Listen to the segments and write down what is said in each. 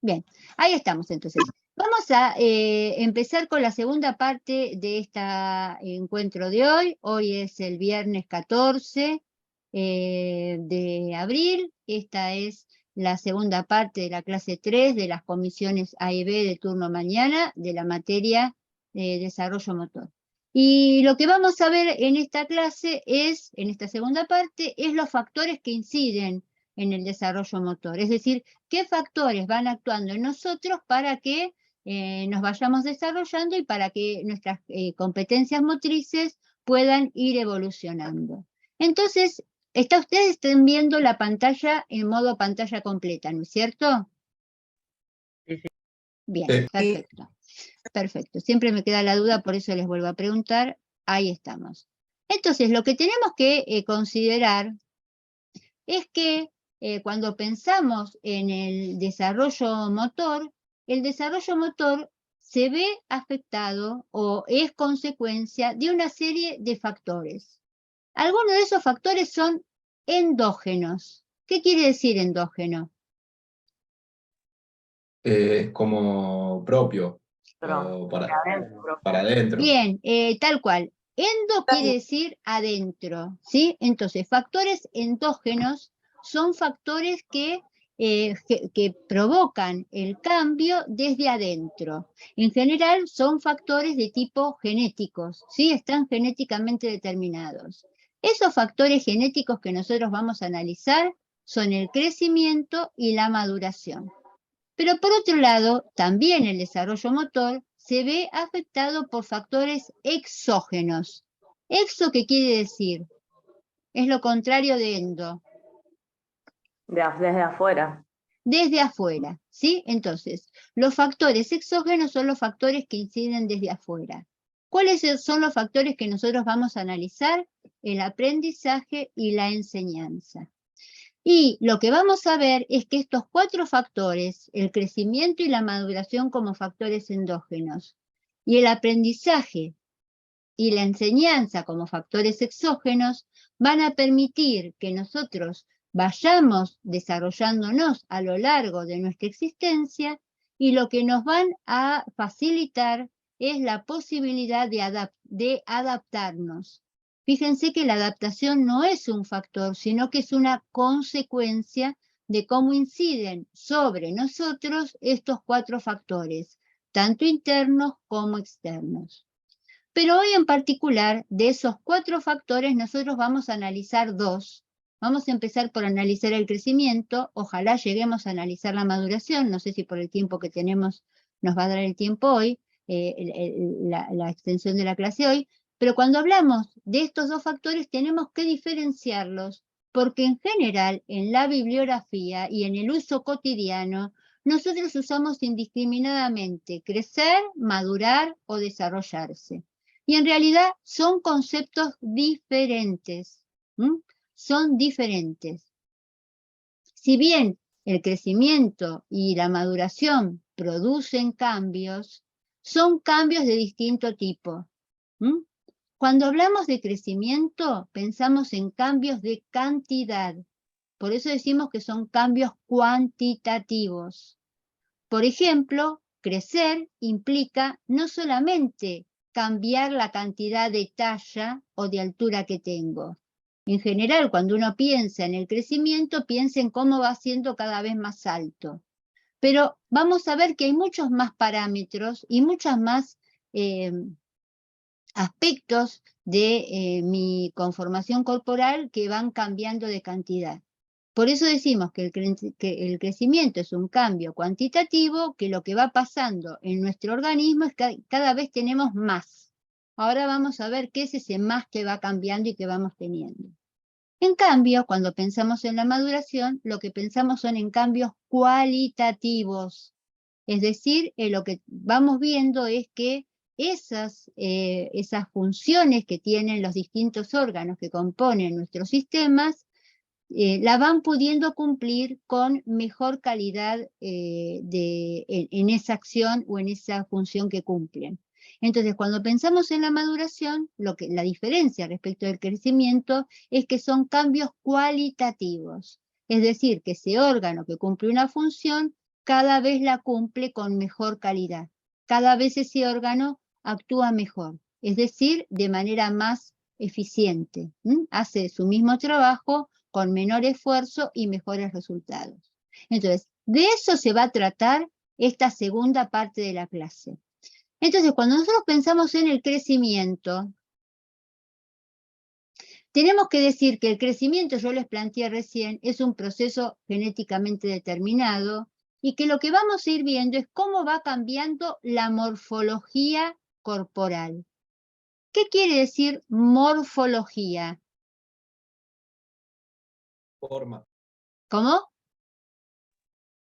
Bien, ahí estamos entonces. Vamos a empezar con la segunda parte de este encuentro de hoy. Hoy es el viernes 14 de abril. Esta es la segunda parte de la clase 3 de las comisiones A y B de turno mañana de la materia de desarrollo motor. Y lo que vamos a ver en esta clase es, en esta segunda parte, es los factores que inciden en el desarrollo motor. Es decir, qué factores van actuando en nosotros para que nos vayamos desarrollando y para que nuestras competencias motrices puedan ir evolucionando. Entonces, ustedes están viendo la pantalla en modo pantalla completa, ¿no es cierto? Sí, sí. Bien, perfecto. Perfecto. Siempre me queda la duda, por eso les vuelvo a preguntar. Ahí estamos. Entonces, lo que tenemos que considerar es que cuando pensamos en el desarrollo motor se ve afectado o es consecuencia de una serie de factores. Algunos de esos factores son endógenos. ¿Qué quiere decir endógeno? Como propio, o para adentro. Bien, tal cual. Endo quiere decir adentro, ¿sí? Entonces, factores endógenos son factores que provocan el cambio desde adentro. En general, son factores de tipo genéticos, ¿sí? Están genéticamente determinados. Esos factores genéticos que nosotros vamos a analizar son el crecimiento y la maduración. Pero por otro lado, también el desarrollo motor se ve afectado por factores exógenos. ¿Exo qué quiere decir? Es lo contrario de endo. Desde afuera. Desde afuera, ¿sí? Entonces, los factores exógenos son los factores que inciden desde afuera. ¿Cuáles son los factores que nosotros vamos a analizar? El aprendizaje y la enseñanza. Y lo que vamos a ver es que estos 4 factores, el crecimiento y la maduración como factores endógenos, y el aprendizaje y la enseñanza como factores exógenos, van a permitir que nosotros vayamos desarrollándonos a lo largo de nuestra existencia y lo que nos van a facilitar es la posibilidad de adaptarnos. Fíjense que la adaptación no es un factor, sino que es una consecuencia de cómo inciden sobre nosotros estos 4 factores, tanto internos como externos. Pero hoy en particular, de esos 4 factores, nosotros vamos a analizar 2. Vamos a empezar por analizar el crecimiento, ojalá lleguemos a analizar la maduración, no sé si por el tiempo que tenemos nos va a dar el tiempo hoy, la extensión de la clase hoy, pero cuando hablamos de estos 2 factores tenemos que diferenciarlos, porque en general en la bibliografía y en el uso cotidiano, nosotros usamos indiscriminadamente crecer, madurar o desarrollarse. Y en realidad son conceptos diferentes. Son diferentes. Si bien el crecimiento y la maduración producen cambios, son cambios de distinto tipo. Cuando hablamos de crecimiento, pensamos en cambios de cantidad. Por eso decimos que son cambios cuantitativos. Por ejemplo, crecer implica no solamente cambiar la cantidad de talla o de altura que tengo. En general, cuando uno piensa en el crecimiento, piensa en cómo va siendo cada vez más alto. Pero vamos a ver que hay muchos más parámetros y muchos más aspectos de mi conformación corporal que van cambiando de cantidad. Por eso decimos que el crecimiento es un cambio cuantitativo, que lo que va pasando en nuestro organismo es que cada vez tenemos más. Ahora vamos a ver qué es ese más que va cambiando y que vamos teniendo. En cambio, cuando pensamos en la maduración, lo que pensamos son en cambios cualitativos. Es decir, lo que vamos viendo es que esas funciones que tienen los distintos órganos que componen nuestros sistemas, la van pudiendo cumplir con mejor calidad en esa acción o en esa función que cumplen. Entonces, cuando pensamos en la maduración, la diferencia respecto del crecimiento es que son cambios cualitativos. Es decir, que ese órgano que cumple una función cada vez la cumple con mejor calidad. Cada vez ese órgano actúa mejor, es decir, de manera más eficiente. Hace su mismo trabajo con menor esfuerzo y mejores resultados. Entonces, de eso se va a tratar esta segunda parte de la clase. Entonces, cuando nosotros pensamos en el crecimiento, tenemos que decir que el crecimiento, yo les planteé recién, es un proceso genéticamente determinado y que lo que vamos a ir viendo es cómo va cambiando la morfología corporal. ¿Qué quiere decir morfología? Forma. ¿Cómo?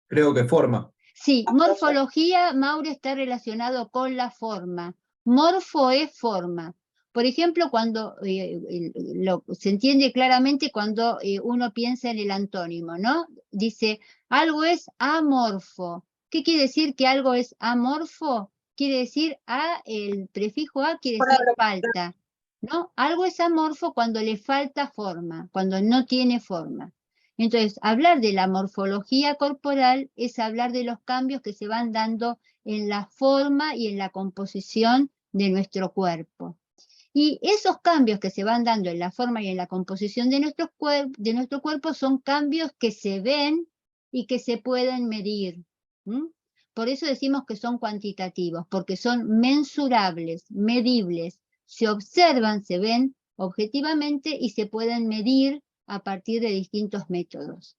Creo que forma. Sí, morfología, Mauro, está relacionado con la forma. Morfo es forma. Por ejemplo, cuando se entiende claramente cuando uno piensa en el antónimo, ¿no? Dice, algo es amorfo. ¿Qué quiere decir que algo es amorfo? Quiere decir el prefijo a quiere decir falta, ¿no? Algo es amorfo cuando le falta forma, cuando no tiene forma. Entonces, hablar de la morfología corporal es hablar de los cambios que se van dando en la forma y en la composición de nuestro cuerpo. Y esos cambios que se van dando en la forma y en la composición de nuestro cuerpo son cambios que se ven y que se pueden medir. Por eso decimos que son cuantitativos, porque son mensurables, medibles, se observan, se ven objetivamente y se pueden medir a partir de distintos métodos.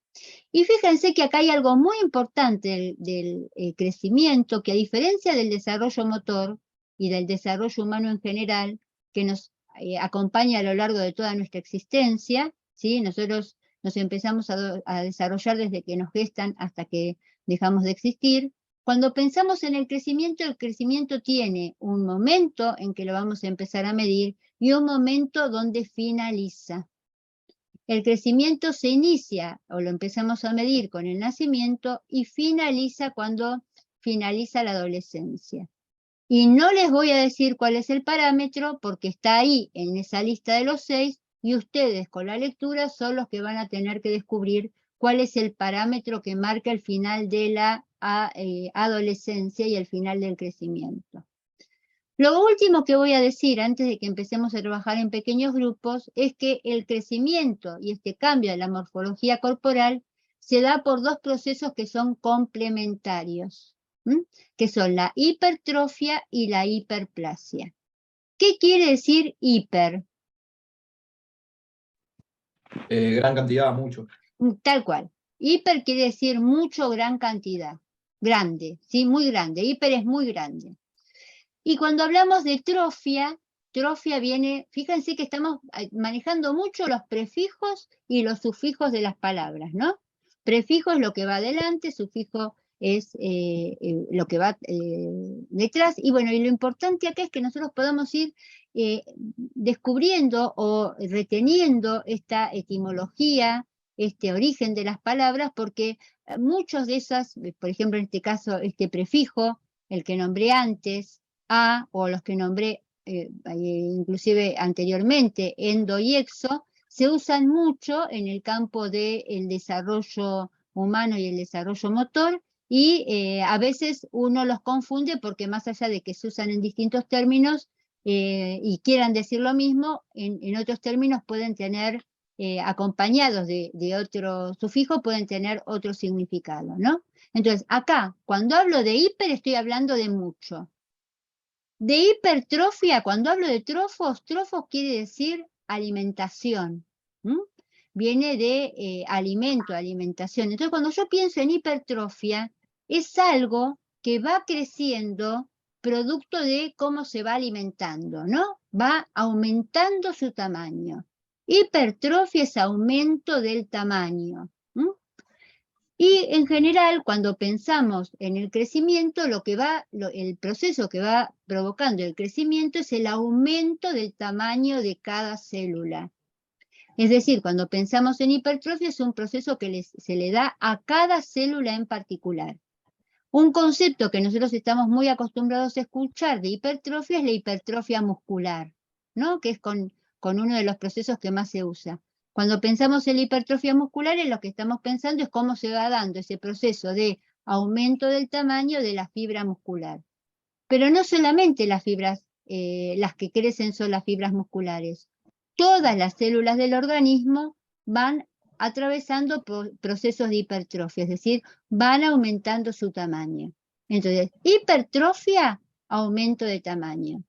Y fíjense que acá hay algo muy importante del crecimiento, que a diferencia del desarrollo motor y del desarrollo humano en general, que nos acompaña a lo largo de toda nuestra existencia, ¿sí? Nosotros nos empezamos a desarrollar desde que nos gestan hasta que dejamos de existir. Cuando pensamos en el crecimiento tiene un momento en que lo vamos a empezar a medir y un momento donde finaliza. El crecimiento se inicia o lo empezamos a medir con el nacimiento y finaliza cuando finaliza la adolescencia. Y no les voy a decir cuál es el parámetro porque está ahí en esa lista de los 6 y ustedes con la lectura son los que van a tener que descubrir cuál es el parámetro que marca el final de la adolescencia y el final del crecimiento. Lo último que voy a decir antes de que empecemos a trabajar en pequeños grupos es que el crecimiento y este cambio de la morfología corporal se da por dos procesos que son complementarios, que son la hipertrofia y la hiperplasia. ¿Qué quiere decir hiper? Gran cantidad, mucho. Tal cual. Hiper quiere decir mucho, gran cantidad. Grande, ¿sí? Muy grande. Hiper es muy grande. Y cuando hablamos de trofia viene, fíjense que estamos manejando mucho los prefijos y los sufijos de las palabras, ¿no? Prefijo es lo que va adelante, sufijo es lo que va detrás. Y bueno, y lo importante acá es que nosotros podamos ir descubriendo o reteniendo esta etimología, este origen de las palabras, porque muchos de esas, por ejemplo, en este caso, este prefijo, el que nombré antes, a, o los que nombré inclusive anteriormente, endo y exo, se usan mucho en el campo del desarrollo humano y el desarrollo motor, y a veces uno los confunde porque más allá de que se usan en distintos términos y quieran decir lo mismo, en otros términos pueden tener, acompañados de otro sufijo, pueden tener otro significado, ¿no? Entonces, acá, cuando hablo de hiper, estoy hablando de mucho. De hipertrofia, cuando hablo de trofos quiere decir alimentación. Viene de alimento, alimentación. Entonces, cuando yo pienso en hipertrofia, es algo que va creciendo producto de cómo se va alimentando, ¿no? Va aumentando su tamaño. Hipertrofia es aumento del tamaño. Y en general, cuando pensamos en el crecimiento, el proceso que va provocando el crecimiento es el aumento del tamaño de cada célula. Es decir, cuando pensamos en hipertrofia es un proceso que se le da a cada célula en particular. Un concepto que nosotros estamos muy acostumbrados a escuchar de hipertrofia es la hipertrofia muscular, ¿no? Que es con uno de los procesos que más se usa. Cuando pensamos en la hipertrofia muscular, en lo que estamos pensando es cómo se va dando ese proceso de aumento del tamaño de la fibra muscular. Pero no solamente las fibras, las que crecen son las fibras musculares. Todas las células del organismo van atravesando procesos de hipertrofia, es decir, van aumentando su tamaño. Entonces, hipertrofia, aumento de tamaño.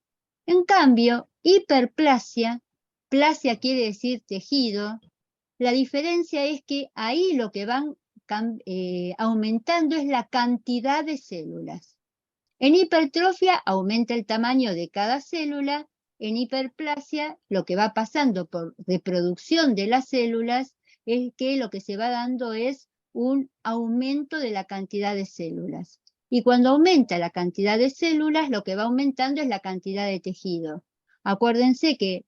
En cambio, hiperplasia, plasia quiere decir tejido, la diferencia es que ahí lo que van aumentando es la cantidad de células. En hipertrofia aumenta el tamaño de cada célula, en hiperplasia lo que va pasando por reproducción de las células es que lo que se va dando es un aumento de la cantidad de células. Y cuando aumenta la cantidad de células, lo que va aumentando es la cantidad de tejido. Acuérdense que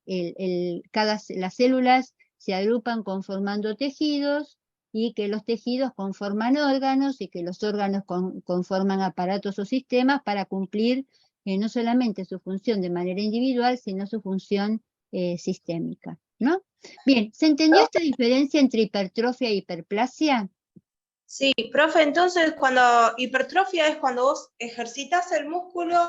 las células se agrupan conformando tejidos, y que los tejidos conforman órganos y que los órganos conforman aparatos o sistemas para cumplir no solamente su función de manera individual, sino su función sistémica, ¿no? Bien, ¿se entendió esta diferencia entre hipertrofia e hiperplasia? Sí, profe, entonces cuando hipertrofia es cuando vos ejercitas el músculo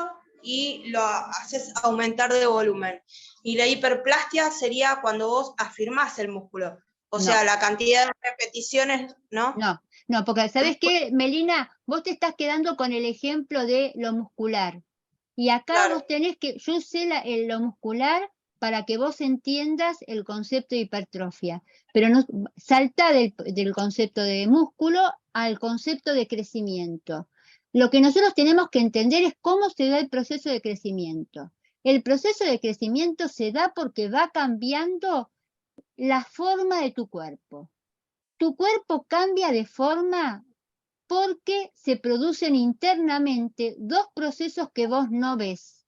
y lo haces aumentar de volumen. Y la hiperplasia sería cuando vos afirmás el músculo. O sea, la cantidad de repeticiones, ¿no? No, porque ¿sabés qué, Melina? Vos te estás quedando con el ejemplo de lo muscular. Y acá vos tenés que, yo usé lo muscular para que vos entiendas el concepto de hipertrofia. Pero no, saltá del concepto de músculo al concepto de crecimiento. Lo que nosotros tenemos que entender es cómo se da el proceso de crecimiento. El proceso de crecimiento se da porque va cambiando la forma de tu cuerpo. Tu cuerpo cambia de forma porque se producen internamente dos procesos que vos no ves.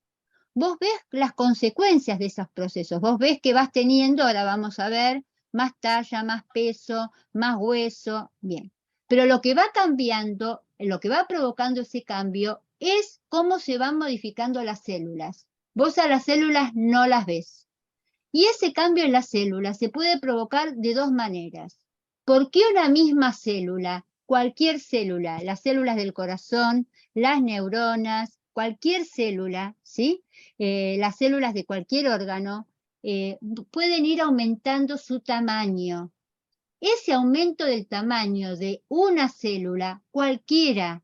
Vos ves las consecuencias de esos procesos. Vos ves que vas teniendo, ahora vamos a ver, más talla, más peso, más hueso, bien. Pero lo que va cambiando, lo que va provocando ese cambio es cómo se van modificando las células. Vos a las células no las ves. Y ese cambio en las células se puede provocar de dos maneras. ¿Por qué una misma célula, cualquier célula, las células del corazón, las neuronas, cualquier célula, ¿sí? Las células de cualquier órgano, pueden ir aumentando su tamaño? Ese aumento del tamaño de una célula, cualquier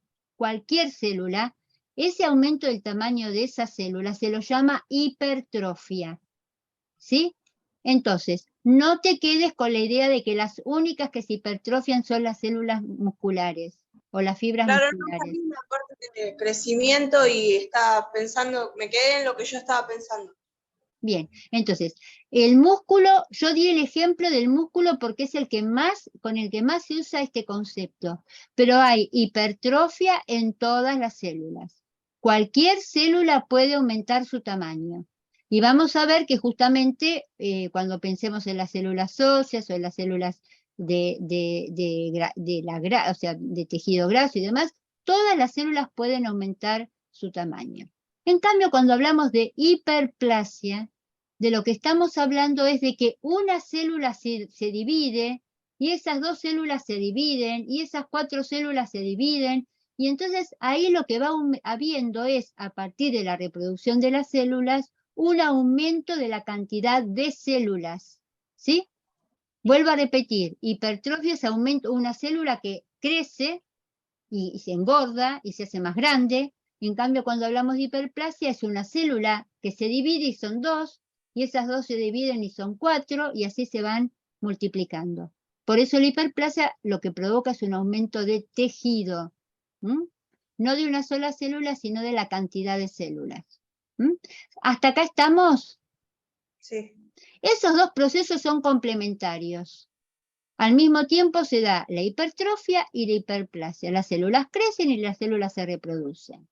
célula, ese aumento del tamaño de esa célula se lo llama hipertrofia. ¿Sí? Entonces, no te quedes con la idea de que las únicas que se hipertrofian son las células musculares o las fibras musculares. Claro, no, una parte de crecimiento y estaba pensando, me quedé en lo que yo estaba pensando. Bien, entonces, el músculo, yo di el ejemplo del músculo porque es con el que más se usa este concepto, pero hay hipertrofia en todas las células. Cualquier célula puede aumentar su tamaño. Y vamos a ver que justamente cuando pensemos en las células óseas o en las células de tejido graso y demás, todas las células pueden aumentar su tamaño. En cambio, cuando hablamos de hiperplasia, de lo que estamos hablando es de que una célula se divide, y esas dos células se dividen, y esas 4 células se dividen, y entonces ahí lo que va habiendo es, a partir de la reproducción de las células, un aumento de la cantidad de células, ¿sí? Vuelvo a repetir, hipertrofia es aumento, una célula que crece y se engorda y se hace más grande. En cambio, cuando hablamos de hiperplasia, es una célula que se divide y son 2, y esas 2 se dividen y son 4, y así se van multiplicando. Por eso la hiperplasia lo que provoca es un aumento de tejido, no de una sola célula, sino de la cantidad de células. ¿Hasta acá estamos? Sí. Esos dos procesos son complementarios. Al mismo tiempo se da la hipertrofia y la hiperplasia. Las células crecen y las células se reproducen.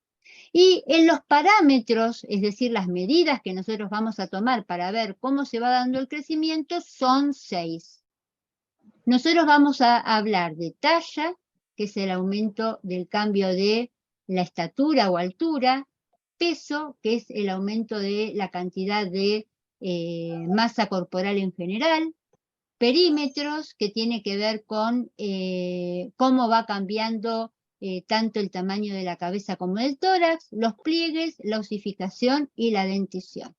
Y en los parámetros, es decir, las medidas que nosotros vamos a tomar para ver cómo se va dando el crecimiento, son 6. Nosotros vamos a hablar de talla, que es el aumento del cambio de la estatura o altura, peso, que es el aumento de la cantidad de masa corporal en general, perímetros, que tiene que ver con cómo va cambiando tanto el tamaño de la cabeza como del tórax, los pliegues, la osificación y la dentición.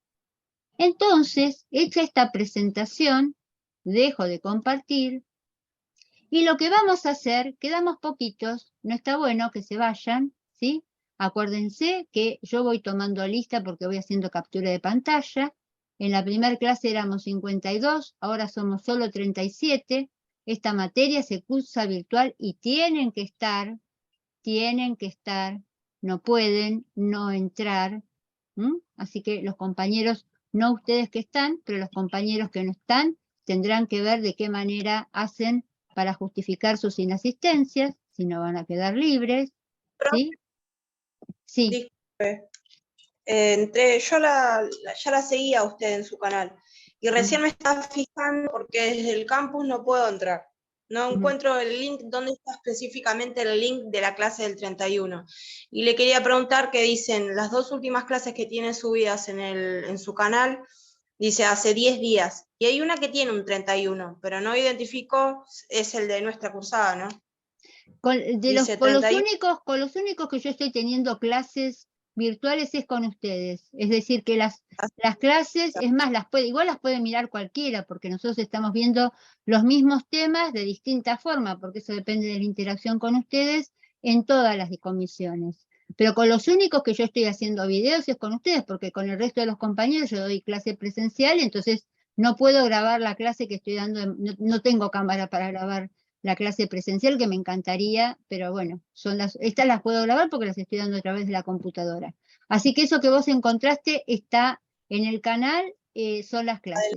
Entonces, hecha esta presentación, dejo de compartir, y lo que vamos a hacer, quedamos poquitos, no está bueno que se vayan, ¿sí? Acuérdense que yo voy tomando lista porque voy haciendo captura de pantalla. En la primera clase éramos 52, ahora somos solo 37. Esta materia se cursa virtual y tienen que estar, no pueden no entrar. Así que los compañeros, no ustedes que están, pero los compañeros que no están, tendrán que ver de qué manera hacen para justificar sus inasistencias, si no van a quedar libres, ¿sí? Sí. Disculpe. Yo ya la seguía a usted en su canal y recién me estaba fijando porque desde el campus no puedo entrar. No encuentro el link, ¿dónde está específicamente el link de la clase del 31? Y le quería preguntar qué dicen las 2 últimas clases que tiene subidas en su canal, dice hace 10 días. Y hay una que tiene un 31, pero no identifico, es el de nuestra cursada, ¿no? Con los únicos que yo estoy teniendo clases virtuales es con ustedes. Es decir, que las clases, es más, igual las puede mirar cualquiera, porque nosotros estamos viendo los mismos temas de distinta forma, porque eso depende de la interacción con ustedes en todas las comisiones. Pero con los únicos que yo estoy haciendo videos es con ustedes, porque con el resto de los compañeros yo doy clase presencial, entonces no puedo grabar la clase que estoy dando, no tengo cámara para grabar la clase presencial, que me encantaría, pero bueno, estas las puedo grabar porque las estoy dando a través de la computadora. Así que eso que vos encontraste está en el canal, son las clases.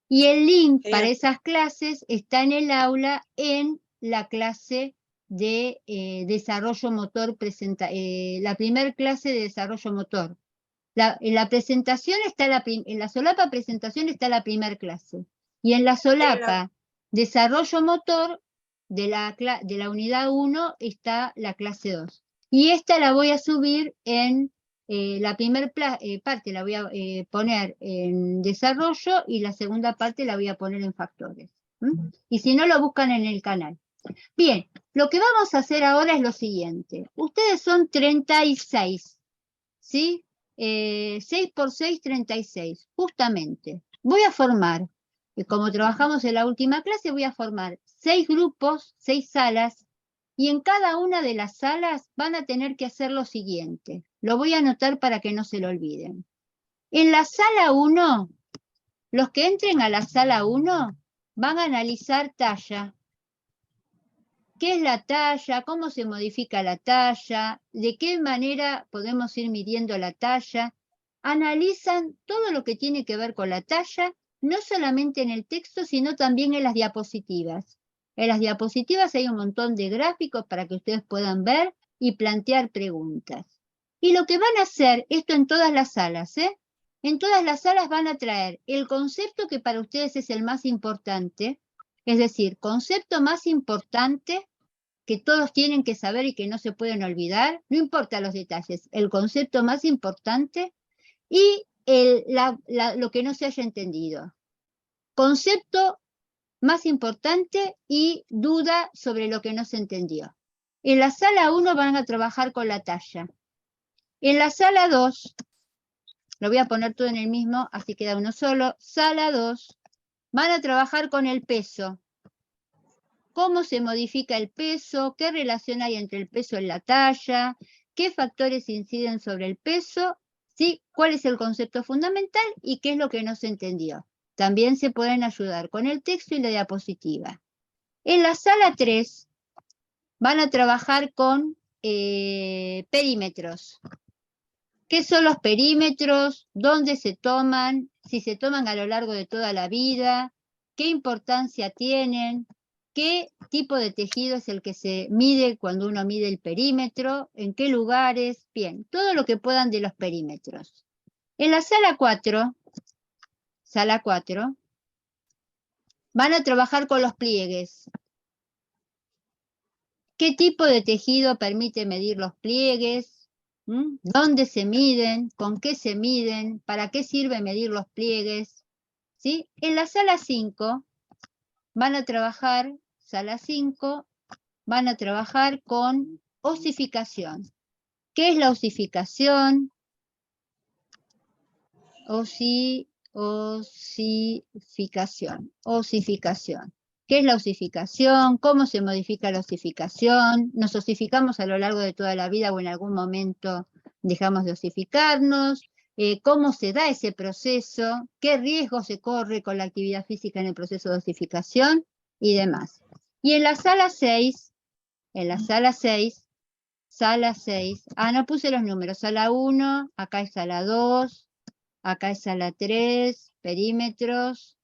Y el link para esas clases está en el aula en la clase de desarrollo motor, la primera clase de desarrollo motor. En la presentación está en la solapa presentación está la primera clase. Y en la solapa desarrollo motor de la unidad 1 está la clase 2. Y esta la voy a subir en la primera parte, la voy a poner en desarrollo y la segunda parte la voy a poner en factores. Y si no, lo buscan en el canal. Bien, lo que vamos a hacer ahora es lo siguiente. Ustedes son 36, ¿sí? 6 por 6, 36, justamente. Voy a formar, como trabajamos en la última clase, voy a formar 6 grupos, 6 salas, y en cada una de las salas van a tener que hacer lo siguiente. Lo voy a anotar para que no se lo olviden. En la sala 1, los que entren a la sala 1 van a analizar talla. ¿Qué es la talla? ¿Cómo se modifica la talla? ¿De qué manera podemos ir midiendo la talla? Analizan todo lo que tiene que ver con la talla, no solamente en el texto, sino también en las diapositivas. En las diapositivas hay un montón de gráficos para que ustedes puedan ver y plantear preguntas. Y lo que van a hacer, esto en todas las salas, en todas las salas van a traer el concepto que para ustedes es el más importante, es decir, concepto más importante que todos tienen que saber y que no se pueden olvidar, no importa los detalles, el concepto más importante y lo que no se haya entendido. Concepto más importante y duda sobre lo que no se entendió. En la sala 1 van a trabajar con la talla. En la sala 2, lo voy a poner todo en el mismo, así queda uno solo. Sala 2, van a trabajar con el peso. ¿Cómo se modifica el peso? ¿Qué relación hay entre el peso y la talla? ¿Qué factores inciden sobre el peso? ¿Sí? ¿Cuál es el concepto fundamental? ¿Y qué es lo que no se entendió? También se pueden ayudar con el texto y la diapositiva. En la sala 3 van a trabajar con perímetros. ¿Qué son los perímetros? ¿Dónde se toman? Si se toman a lo largo de toda la vida. ¿Qué importancia tienen? ¿Qué tipo de tejido es el que se mide cuando uno mide el perímetro? ¿En qué lugares? Bien, todo lo que puedan de los perímetros. En la sala 4, van a trabajar con los pliegues. ¿Qué tipo de tejido permite medir los pliegues? ¿Dónde se miden? ¿Con qué se miden? ¿Para qué sirve medir los pliegues? ¿Sí? En la sala 5 van a trabajar, sala 5, van a trabajar con osificación. ¿Qué es la osificación? Osificación. ¿Qué es la osificación? ¿Cómo se modifica la osificación? ¿Nos osificamos a lo largo de toda la vida o en algún momento dejamos de osificarnos? ¿Cómo se da ese proceso? ¿Qué riesgo se corre con la actividad física en el proceso de osificación? Y demás. Y en la sala 6, no puse los números, sala 1, acá es sala 2, acá es sala 3, perímetros.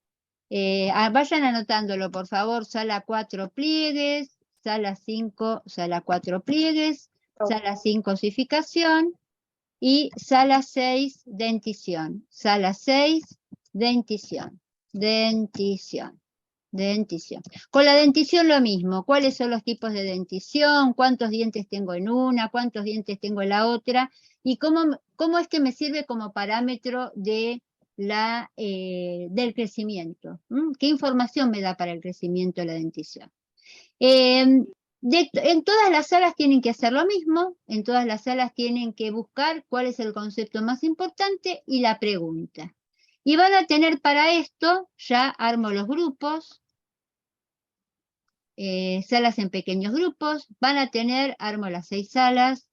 Vayan anotándolo, por favor, sala 4 pliegues, sala 5, sala 4 pliegues, sala 5 osificación y sala 6 dentición. Sala 6, dentición. Dentición. Con la dentición lo mismo. ¿Cuáles son los tipos de dentición? ¿Cuántos dientes tengo en una? ¿Cuántos dientes tengo en la otra? ¿Y cómo es que me sirve como parámetro de del crecimiento? ¿Qué información me da para el crecimiento de la dentición? En todas las salas tienen que hacer lo mismo. En todas las salas tienen que buscar cuál es el concepto más importante y la pregunta. Y van a tener para esto, ya armo los grupos, salas en pequeños grupos, van a tener, armo las 6 salas,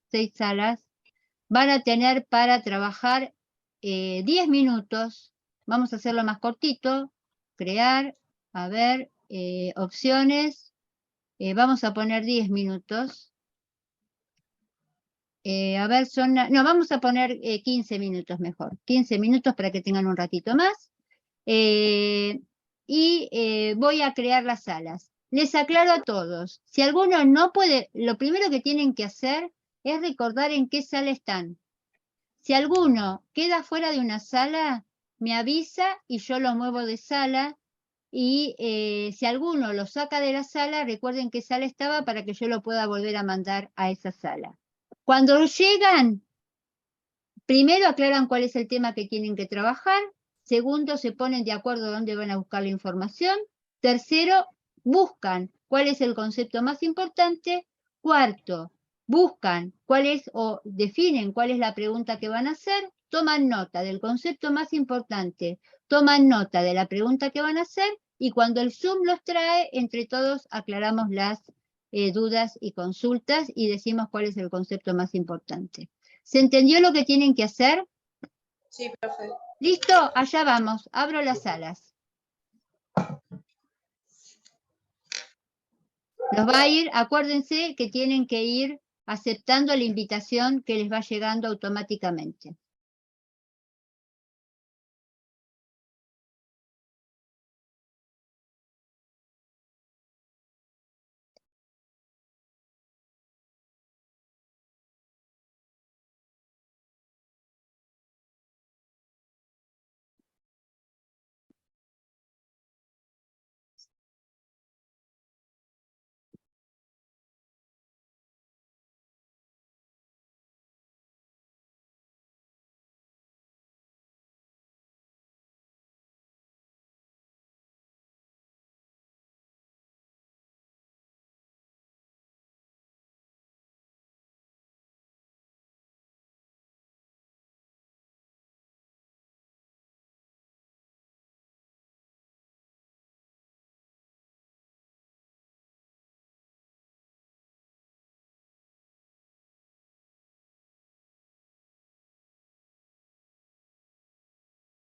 van a tener para trabajar 10 minutos, vamos a hacerlo más cortito, crear, a ver, opciones, vamos a poner 10 minutos, a ver, vamos a poner 15 minutos mejor, 15 minutos para que tengan un ratito más, y voy a crear las salas. Les aclaro a todos, si alguno no puede, lo primero que tienen que hacer es recordar en qué sala están. Si alguno queda fuera de una sala, me avisa y yo lo muevo de sala. Y si alguno lo saca de la sala, recuerden qué sala estaba para que yo lo pueda volver a mandar a esa sala. Cuando llegan, primero aclaran cuál es el tema que tienen que trabajar. Segundo, se ponen de acuerdo dónde van a buscar la información. Tercero, buscan cuál es el concepto más importante. Cuarto, buscan cuál es o definen cuál es la pregunta que van a hacer. Toman nota del concepto más importante. Toman nota de la pregunta que van a hacer. Y cuando el Zoom los trae, entre todos aclaramos las dudas y consultas y decimos cuál es el concepto más importante. ¿Se entendió lo que tienen que hacer? Sí, profe. ¿Listo? Allá vamos. Abro las salas. Los va a ir, acuérdense que tienen que ir aceptando la invitación que les va llegando automáticamente.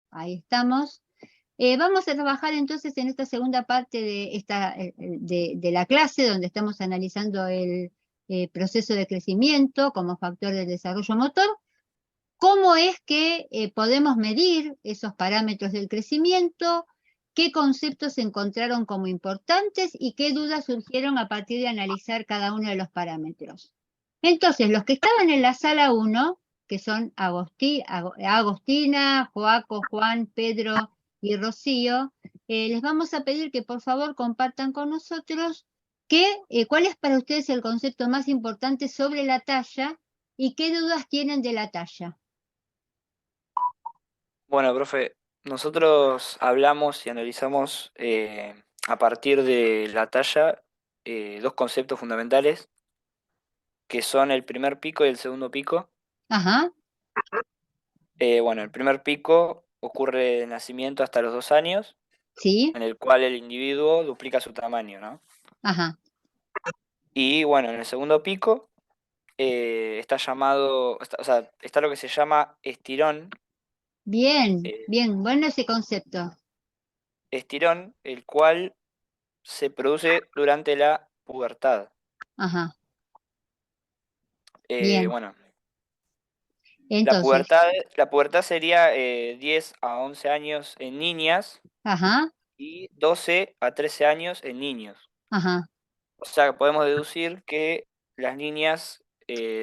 Ahí estamos. Vamos a trabajar entonces en esta segunda parte de la clase, donde estamos analizando el proceso de crecimiento como factor del desarrollo motor. ¿Cómo es que podemos medir esos parámetros del crecimiento? ¿Qué conceptos se encontraron como importantes y qué dudas surgieron a partir de analizar cada uno de los parámetros? Entonces, los que estaban en la sala 1, que son Agostina, Joaco, Juan, Pedro y Rocío, les vamos a pedir que por favor compartan con nosotros cuál es para ustedes el concepto más importante sobre la talla y qué dudas tienen de la talla. Bueno, profe, nosotros hablamos y analizamos a partir de la talla dos conceptos fundamentales. que son el primer pico y el segundo pico. Ajá, Bueno, el primer pico ocurre de nacimiento hasta los 2 años, sí, en el cual el individuo duplica su tamaño, ¿no? ajá. Y bueno, en el segundo pico está llamado, o sea, está lo que se llama estirón, Bien, eh, bien, bueno ese concepto. estirón, el cual se produce durante la pubertad. Ajá, bien. Bueno, Entonces, la pubertad sería 10 a 11 años en niñas ajá, y 12 a 13 años en niños. ajá, O sea, podemos deducir que las niñas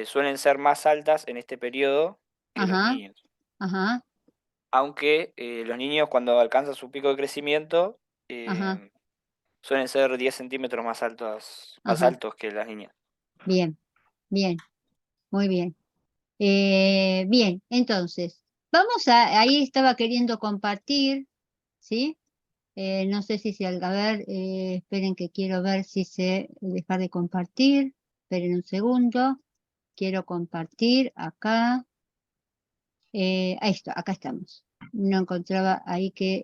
suelen ser más altas en este periodo que los ajá, niños. ajá, Aunque los niños cuando alcanzan su pico de crecimiento ajá, suelen ser 10 centímetros más ajá. altos que las niñas. Bien, bien, muy bien. Bien, entonces, ahí estaba queriendo compartir, ¿sí? No sé si se, a ver, esperen que quiero ver si se dejar de compartir. Esperen un segundo. Quiero compartir acá. Ahí está, acá estamos. No encontraba ahí que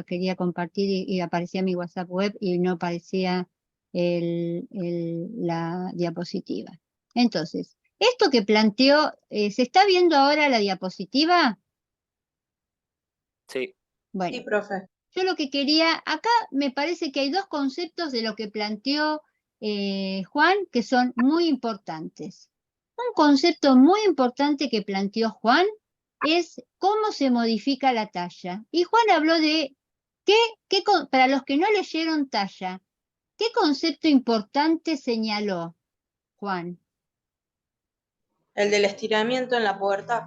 quería compartir y aparecía mi WhatsApp web y no aparecía la diapositiva. Entonces, esto que planteó, ¿se está viendo ahora la diapositiva? Sí, Bueno, Sí, profe. yo lo que quería, acá me parece que hay dos conceptos de lo que planteó Juan que son muy importantes. Un concepto muy importante que planteó Juan es cómo se modifica la talla. Y Juan habló de, para los que no leyeron talla, ¿qué concepto importante señaló Juan? El del estiramiento en la pubertad.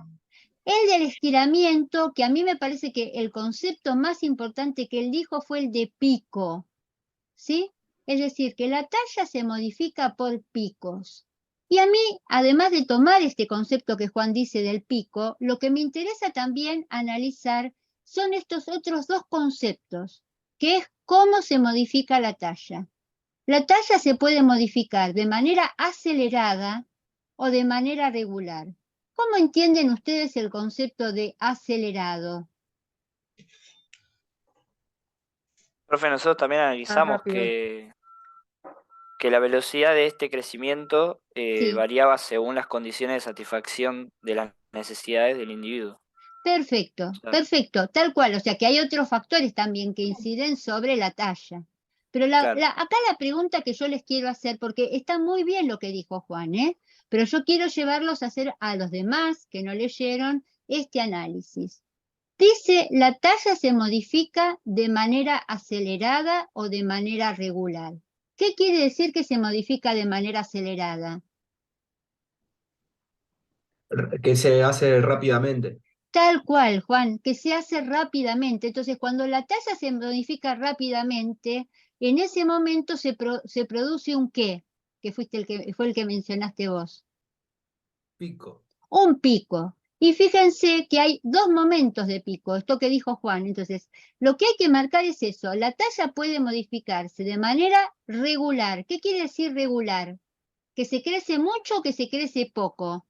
El del estiramiento, que a mí me parece que el concepto más importante que él dijo fue el de pico, ¿sí? Es decir, que la talla se modifica por picos. Y a mí, además de tomar este concepto que Juan dice del pico, lo que me interesa también analizar son estos otros dos conceptos, que es cómo se modifica la talla. La talla se puede modificar de manera acelerada o de manera regular. ¿Cómo entienden ustedes el concepto de acelerado? profe, nosotros también Más analizamos rápido. que la velocidad de este crecimiento Sí. variaba según las condiciones de satisfacción de las necesidades del individuo. Perfecto, O sea, perfecto, tal cual. O sea que hay otros factores también que inciden sobre la talla. Pero claro, acá la pregunta que yo les quiero hacer, porque está muy bien lo que dijo Juan, ¿eh? Pero yo quiero llevarlos a hacer a los demás que no leyeron este análisis. Dice, la talla se modifica de manera acelerada o de manera regular. ¿Qué quiere decir que se modifica de manera acelerada? Que se hace rápidamente. Tal cual, Juan, que se hace rápidamente. Entonces, cuando la talla se modifica rápidamente, en ese momento se produce un qué, que fue el que mencionaste vos. Pico. Un pico. Y fíjense que hay dos momentos de pico, esto que dijo Juan. Entonces, lo que hay que marcar es eso. La talla puede modificarse de manera regular. ¿Qué quiere decir regular? ¿Que se crece mucho o que se crece poco?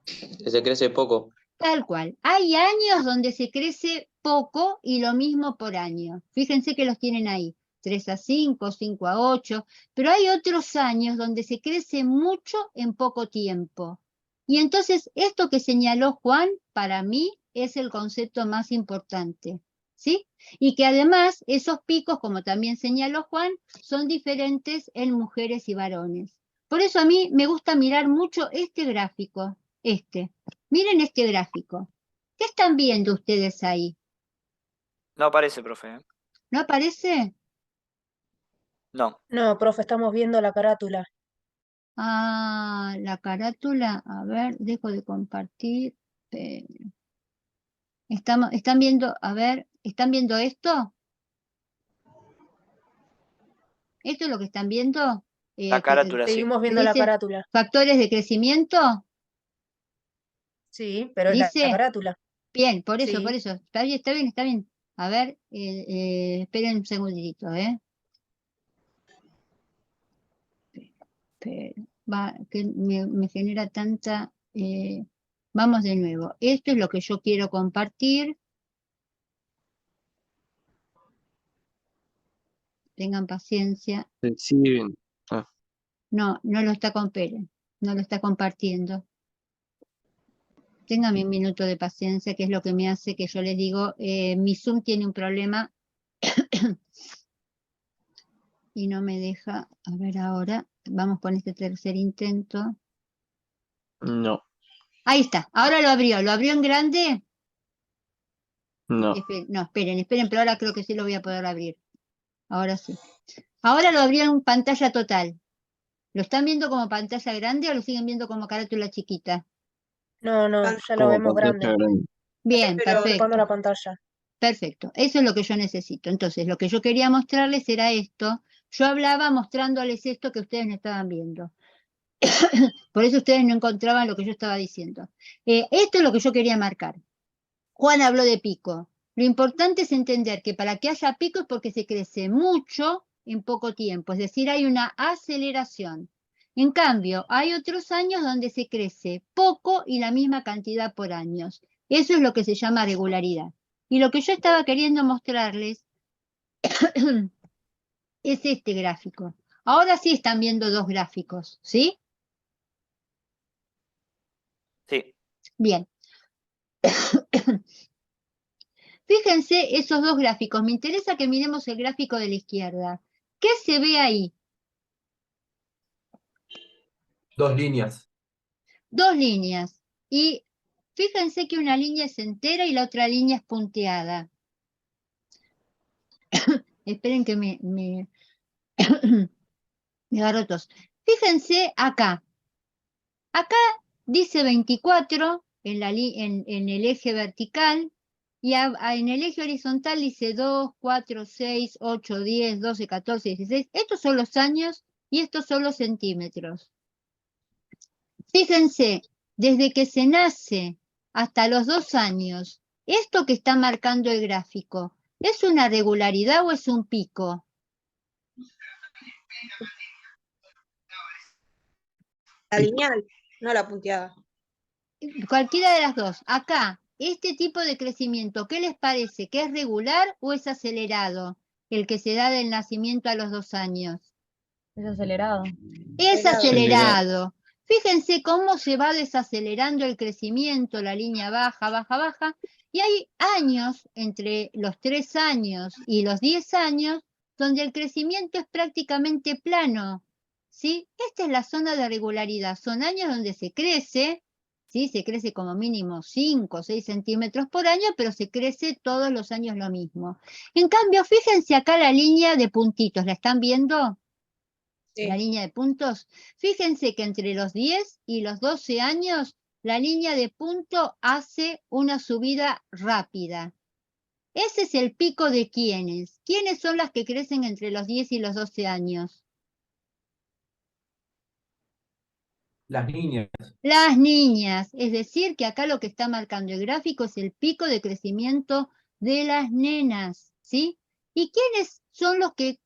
Que se crece poco. Tal cual. Hay años donde se crece poco y lo mismo por año. Fíjense que los tienen ahí, 3 a 5, 5 a 8, pero hay otros años donde se crece mucho en poco tiempo. Y entonces esto que señaló Juan, para mí, es el concepto más importante, ¿sí? Y que además esos picos, como también señaló Juan, son diferentes en mujeres y varones. Por eso a mí me gusta mirar mucho este gráfico, este. Miren este gráfico. ¿Qué están viendo ustedes ahí? no aparece, profe. ¿No aparece? No. No, profe, estamos viendo la carátula. Ah, la carátula. A ver, dejo de compartir. Están viendo, a ver, ¿están viendo esto? ¿Esto es lo que están viendo? La carátula, sí. Seguimos Que viendo la dice carátula. factores de crecimiento. Sí, pero es la Dice, carátula. bien, por eso, Sí. está bien, está bien, está bien. A ver, esperen un segundito, que me genera tanta... vamos de nuevo. Esto es lo que yo quiero compartir. Tengan paciencia. Reciben. Ah, No, no lo está no lo está compartiendo. Ténganme un minuto de paciencia, que es lo que me hace que yo les digo, mi Zoom tiene un problema y no me deja. A ver ahora, vamos con este tercer intento. no, Ahí está, ahora lo abrió en grande. no. No, esperen, pero ahora creo que sí lo voy a poder abrir. Ahora sí. Ahora lo abrió en pantalla total. ¿Lo están viendo como pantalla grande o lo siguen viendo como carátula chiquita? No, no, Pan- ya lo Como vemos pantalla grande. grande. Bien, pero perfecto. Ocupando la pantalla. Perfecto, eso es lo que yo necesito. Entonces, lo que yo quería mostrarles era esto. Yo hablaba mostrándoles esto que ustedes no estaban viendo. Por eso ustedes no encontraban lo que yo estaba diciendo. Esto es lo que yo quería marcar. Juan habló de pico. Lo importante es entender que para que haya pico es porque se crece mucho en poco tiempo, es decir, hay una aceleración. En cambio, hay otros años donde se crece poco y la misma cantidad por años. Eso es lo que se llama regularidad. Y lo que yo estaba queriendo mostrarles es este gráfico. Ahora sí están viendo dos gráficos, ¿sí? Sí. Bien. Fíjense esos dos gráficos. Me interesa que miremos el gráfico de la izquierda. ¿Qué se ve ahí? Dos líneas. Dos líneas. Y fíjense que una línea es entera y la otra línea es punteada. Esperen que me agarro tos. Fíjense acá. Acá dice 24 en el eje vertical y en el eje horizontal dice 2, 4, 6, 8, 10, 12, 14, 16. Estos son los años y estos son los centímetros. Fíjense, desde que se nace hasta los 2 años, esto que está marcando el gráfico, ¿es una regularidad o es un pico? la lineal, no la punteada. Cualquiera de las dos. Acá, este tipo de crecimiento, ¿qué les parece? ¿Que es regular o es acelerado? El que se da del nacimiento a los 2 años. Es acelerado. Es Acelerado. acelerado. Fíjense cómo se va desacelerando el crecimiento, la línea baja, baja, baja. Y hay años, entre los 3 años y los 10 años, donde el crecimiento es prácticamente plano. ¿Sí? Esta es la zona de regularidad. Son años donde se crece, ¿sí? Se crece como mínimo 5 o 6 centímetros por año, pero se crece todos los años lo mismo. En cambio, fíjense acá la línea de puntitos. ¿La están viendo? Sí. La línea de puntos. Fíjense que entre los 10 y los 12 años, la línea de punto hace una subida rápida. Ese es el pico de quiénes. ¿Quiénes son las que crecen entre los 10 y los 12 años? Las líneas. Las niñas. Es decir, que acá lo que está marcando el gráfico es el pico de crecimiento de las nenas, ¿sí? ¿Y quiénes son los que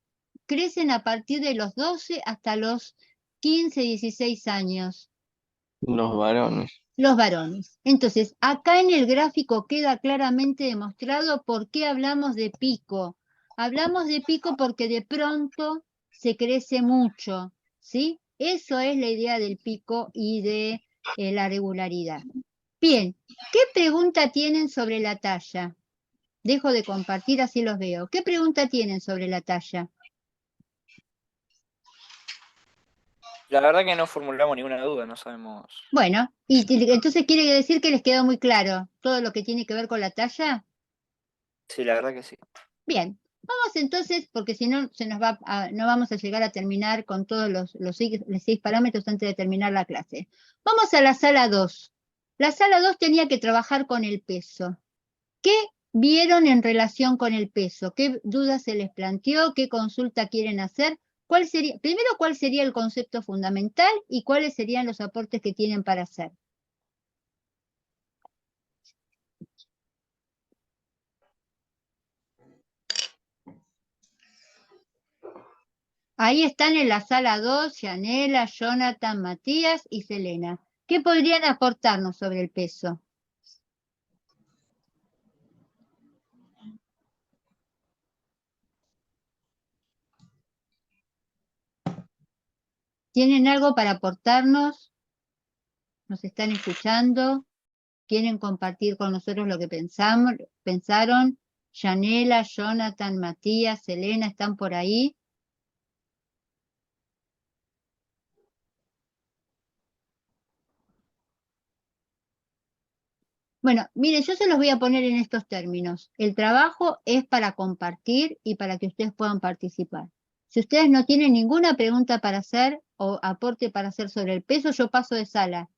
crecen a partir de los 12 hasta los 15, 16 años? Los varones. Los varones. Entonces, acá en el gráfico queda claramente demostrado por qué hablamos de pico. Hablamos de pico porque de pronto se crece mucho, ¿sí? Eso es la idea del pico y de la regularidad. Bien, ¿qué pregunta tienen sobre la talla? Dejo de compartir, así los veo. ¿Qué pregunta tienen sobre la talla? La verdad que no formulamos ninguna duda, no sabemos. Bueno, y entonces quiere decir que les quedó muy claro todo lo que tiene que ver con la talla. Sí, la verdad que sí. Bien, vamos entonces, porque si no, no vamos a llegar a terminar con todos los 6 parámetros antes de terminar la clase. Vamos a la sala 2. La sala 2 tenía que trabajar con el peso. ¿Qué vieron en relación con el peso? ¿Qué dudas se les planteó? ¿Qué consulta quieren hacer? Primero, ¿cuál sería el concepto fundamental y cuáles serían los aportes que tienen para hacer? Ahí están en la sala 2, Yanela, Jonathan, Matías y Selena. ¿Qué podrían aportarnos sobre el peso? ¿Tienen algo para aportarnos? ¿Nos están escuchando? ¿Quieren compartir con nosotros lo que pensaron? Yanela, Jonathan, Matías, Selena, ¿están por ahí? Bueno, miren, yo se los voy a poner en estos términos. El trabajo es para compartir y para que ustedes puedan participar. Si ustedes no tienen ninguna pregunta para hacer o aporte para hacer sobre el peso, yo paso de sala.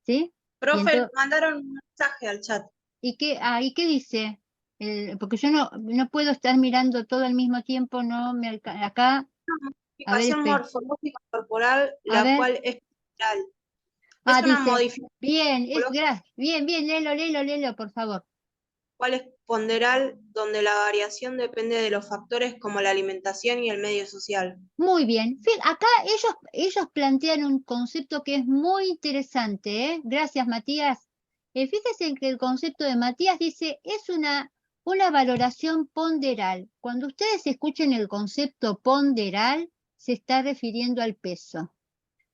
¿Sí? Profe, mandaron un mensaje al chat. ¿Y qué dice? Porque yo no puedo estar mirando todo al mismo tiempo, no me acá. Modificación morfológica corporal, la cual es ponderal. Es una dice, modificación bien, léelo, por favor. cual es ponderal, donde la variación depende de los factores como la alimentación y el medio social. Muy bien. Acá ellos plantean un concepto que es muy interesante, ¿eh? Gracias, Matías. Fíjense que el concepto de Matías dice, es una valoración ponderal. Cuando ustedes escuchen el concepto ponderal, se está refiriendo al peso.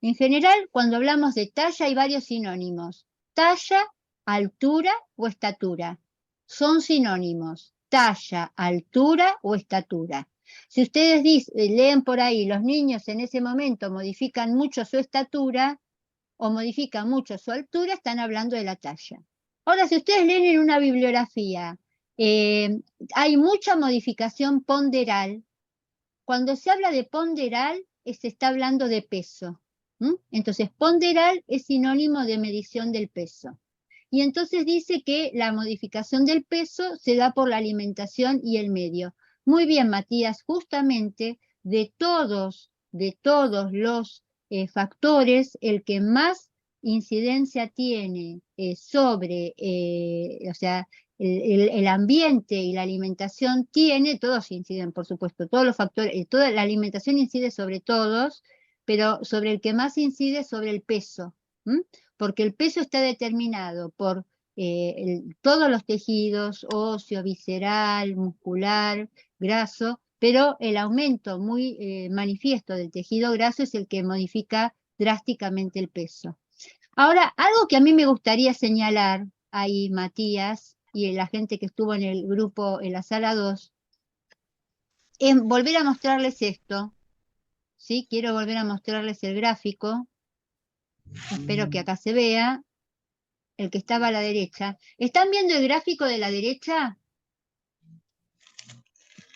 En general, cuando hablamos de talla, hay varios sinónimos. Talla, altura o estatura. Son sinónimos. Talla, altura o estatura. Si ustedes leen por ahí, los niños en ese momento modifican mucho su estatura o modifican mucho su altura, están hablando de la talla. Ahora, si ustedes leen en una bibliografía, hay mucha modificación ponderal. Cuando se habla de ponderal, se está hablando de peso. Entonces, ponderal es sinónimo de medición del peso. Y entonces dice que la modificación del peso se da por la alimentación y el medio. Muy bien, Matías, justamente de todos los factores, el que más incidencia tiene sobre, o sea, el ambiente y la alimentación todos inciden, por supuesto, todos los factores, toda la alimentación incide sobre todos, pero sobre el que más incide es sobre el peso, porque el peso está determinado por todos los tejidos, óseo, visceral, muscular, graso, pero el aumento muy manifiesto del tejido graso es el que modifica drásticamente el peso. Ahora, algo que a mí me gustaría señalar ahí, Matías, y la gente que estuvo en el grupo en la sala 2, es volver a mostrarles esto. ¿Sí? Quiero volver a mostrarles el gráfico. Espero que acá se vea. El que estaba a la derecha. ¿Están viendo el gráfico de la derecha?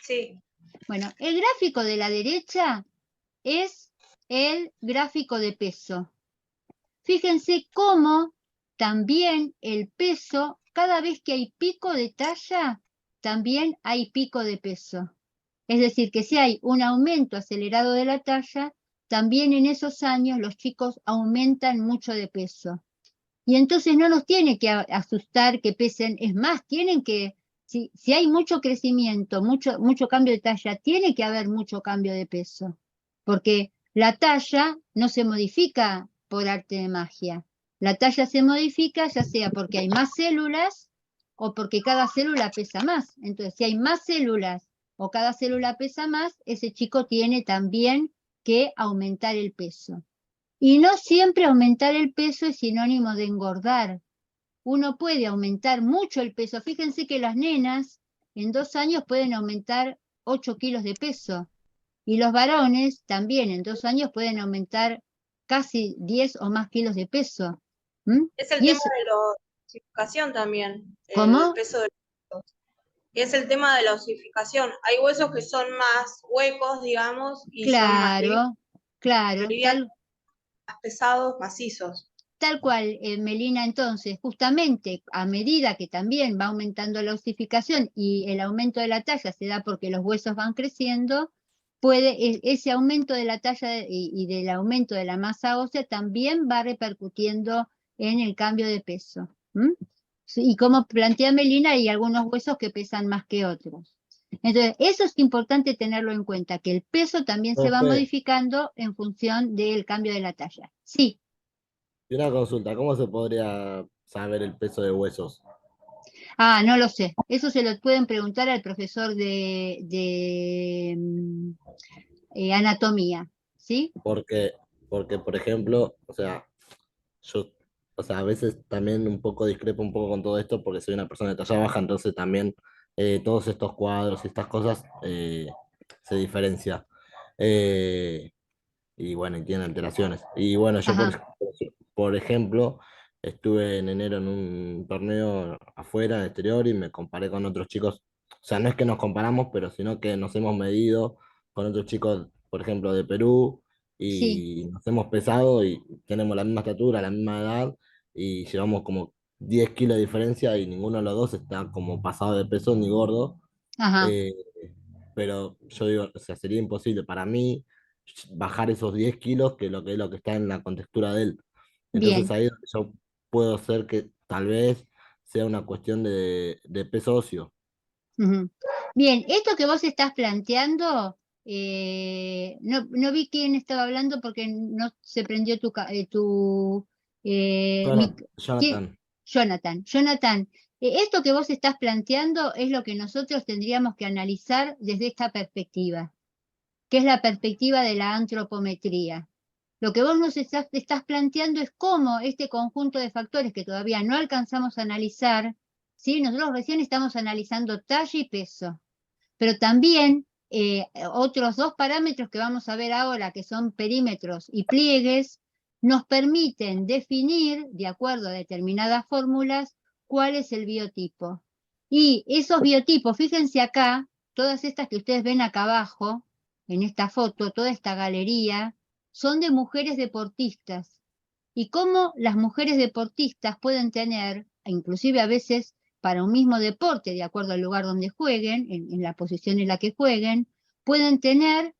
Sí. Bueno, el gráfico de la derecha es el gráfico de peso. Fíjense cómo también el peso, cada vez que hay pico de talla, también hay pico de peso. Es decir, que si hay un aumento acelerado de la talla, también en esos años los chicos aumentan mucho de peso. Y entonces no nos tiene que asustar que pesen, es más, tienen que, si hay mucho crecimiento, mucho cambio de talla, tiene que haber mucho cambio de peso, porque la talla no se modifica por arte de magia. La talla se modifica ya sea porque hay más células o porque cada célula pesa más. Entonces, si hay más células o cada célula pesa más, ese chico tiene también que aumentar el peso. Y no siempre aumentar el peso es sinónimo de engordar. Uno puede aumentar mucho el peso. Fíjense que las nenas en 2 años pueden aumentar 8 kilos de peso. Y los varones también en 2 años pueden aumentar casi 10 o más kilos de peso. Es el tema de la osificación también. ¿Cómo? El peso de los huesos. Es el tema de la osificación. Hay huesos que son más huecos, digamos, y son más livianos, más pesados, macizos. Tal cual, Melina, entonces, justamente a medida que también va aumentando la osificación y el aumento de la talla se da porque los huesos van creciendo, ese aumento de la talla y del aumento de la masa ósea también va repercutiendo en el cambio de peso. Y como plantea Melina, hay algunos huesos que pesan más que otros. Entonces, eso es importante tenerlo en cuenta, que el peso también se va Profe, modificando en función del cambio de la talla. Sí. y una consulta, ¿cómo se podría saber el peso de huesos? Ah, no lo sé. Eso se lo pueden preguntar al profesor anatomía, ¿sí? Porque, porque, por ejemplo, o sea, yo, o sea, a veces también un poco discrepo un poco con todo esto porque soy una persona de talla baja, entonces también todos estos cuadros y estas cosas se diferencia. Eh, y bueno, y tienen alteraciones. Y bueno, yo Ajá, por ejemplo, estuve en enero en un torneo afuera, en el exterior, y me comparé con otros chicos. O sea, no es que nos comparamos, pero sino que nos hemos medido con otros chicos, por ejemplo, de Perú, sí, y nos hemos pesado y tenemos la misma estatura, la misma edad, y llevamos como 10 kilos de diferencia y ninguno de los dos está como pasado de peso ni gordo. ajá, Eh, pero yo digo, o sea, sería imposible para mí bajar esos 10 kilos que es lo que está en la contextura de él. Entonces bien. ahí es donde yo puedo ser que tal vez sea una cuestión de peso óseo. Ujú. Bien, esto que vos estás planteando, no vi quién estaba hablando porque no se prendió ¿quién? Jonathan, Jonathan. Jonathan, esto que vos estás planteando es lo que nosotros tendríamos que analizar desde esta perspectiva, que es la perspectiva de la antropometría. Lo que vos nos estás planteando es cómo este conjunto de factores que todavía no alcanzamos a analizar, ¿sí? Nosotros recién estamos analizando talla y peso, pero también otros dos parámetros que vamos a ver ahora, que son perímetros y pliegues, nos permiten definir, de acuerdo a determinadas fórmulas, cuál es el biotipo. Y esos biotipos, fíjense acá, todas estas que ustedes ven acá abajo, en esta foto, toda esta galería, son de mujeres deportistas. Y cómo las mujeres deportistas pueden tener, inclusive a veces para un mismo deporte, de acuerdo al lugar donde jueguen, en la posición en la que jueguen, pueden tener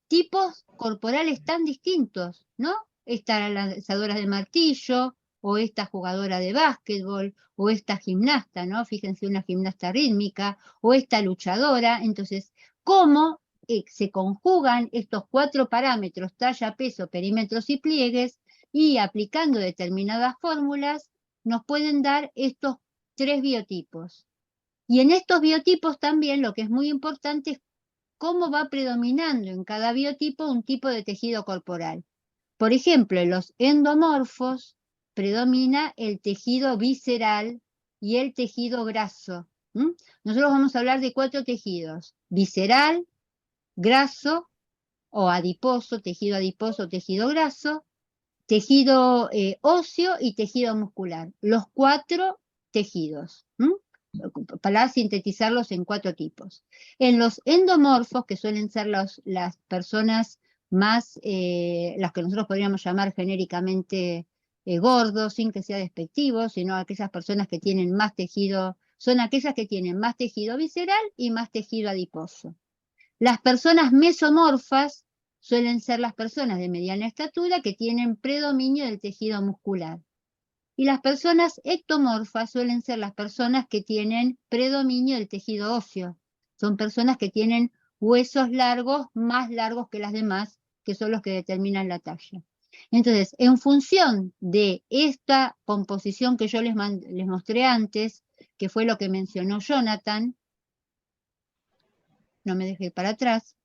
tipos corporales tan distintos, ¿no? Esta lanzadora de martillo, o esta jugadora de básquetbol, o esta gimnasta, ¿no? Fíjense, una gimnasta rítmica, o esta luchadora. Entonces, ¿cómo se conjugan estos cuatro parámetros, talla, peso, perímetros y pliegues, y aplicando determinadas fórmulas, nos pueden dar estos tres biotipos? Y en estos biotipos también lo que es muy importante es cómo va predominando en cada biotipo un tipo de tejido corporal. Por ejemplo, en los endomorfos predomina el tejido visceral y el tejido graso. Nosotros vamos a hablar de cuatro tejidos: visceral, graso o adiposo, tejido graso, tejido óseo y tejido muscular. Los cuatro tejidos, para sintetizarlos en cuatro tipos. En los endomorfos, que suelen ser las personas más, las que nosotros podríamos llamar genéricamente gordos, sin que sea despectivo, sino aquellas personas que tienen más tejido, son aquellas que tienen más tejido visceral y más tejido adiposo. Las personas mesomorfas suelen ser las personas de mediana estatura que tienen predominio del tejido muscular. Y las personas ectomorfas suelen ser las personas que tienen predominio del tejido óseo. Son personas que tienen huesos largos, más largos que las demás, que son los que determinan la talla. Entonces, en función de esta composición que yo les mostré antes, que fue lo que mencionó Jonathan, no me dejé para atrás,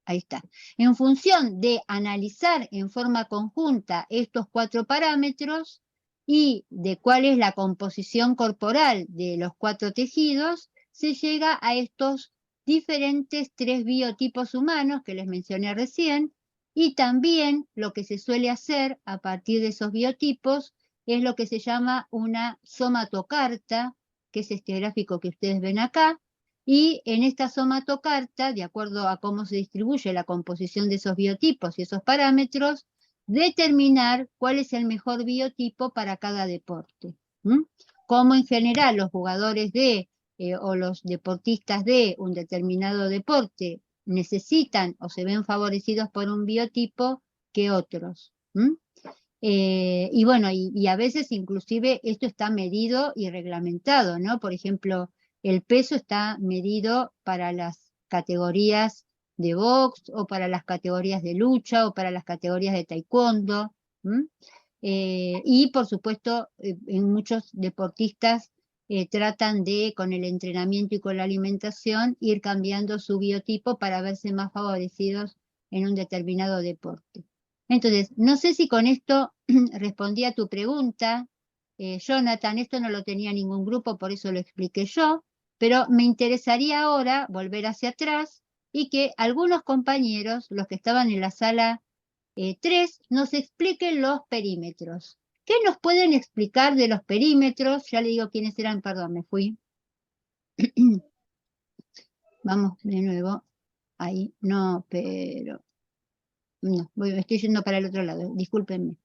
ahí está. En función de analizar en forma conjunta estos cuatro parámetros y de cuál es la composición corporal de los cuatro tejidos, se llega a estos diferentes tres biotipos humanos que les mencioné recién, y también lo que se suele hacer a partir de esos biotipos es lo que se llama una somatocarta, que es este gráfico que ustedes ven acá. Y en esta somatocarta, de acuerdo a cómo se distribuye la composición de esos biotipos y esos parámetros, determinar cuál es el mejor biotipo para cada deporte. Como en general los jugadores o los deportistas de un determinado deporte necesitan o se ven favorecidos por un biotipo que otros. Y bueno, y a veces inclusive esto está medido y reglamentado, ¿no? Por ejemplo, el peso está medido para las categorías de box o para las categorías de lucha o para las categorías de taekwondo. Y por supuesto, en muchos deportistas tratan de, con el entrenamiento y con la alimentación, ir cambiando su biotipo para verse más favorecidos en un determinado deporte. Entonces, no sé si con esto respondí a tu pregunta, Jonathan. Esto no lo tenía ningún grupo, por eso lo expliqué yo, pero me interesaría ahora volver hacia atrás y que algunos compañeros, los que estaban en la sala 3, nos expliquen los perímetros. ¿Qué nos pueden explicar de los perímetros? Ya le digo quiénes eran, perdón, me fui. Vamos de nuevo. Ahí, no, pero... No, me estoy yendo para el otro lado, discúlpenme.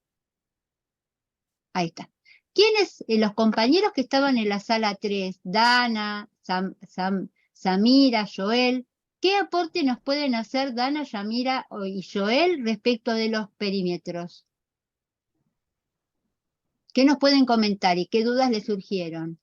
Ahí está. ¿Quiénes, los compañeros que estaban en la sala 3, Dana, Samira, Joel, qué aporte nos pueden hacer Dana, Samira y Joel respecto de los perímetros? ¿Qué nos pueden comentar y qué dudas les surgieron?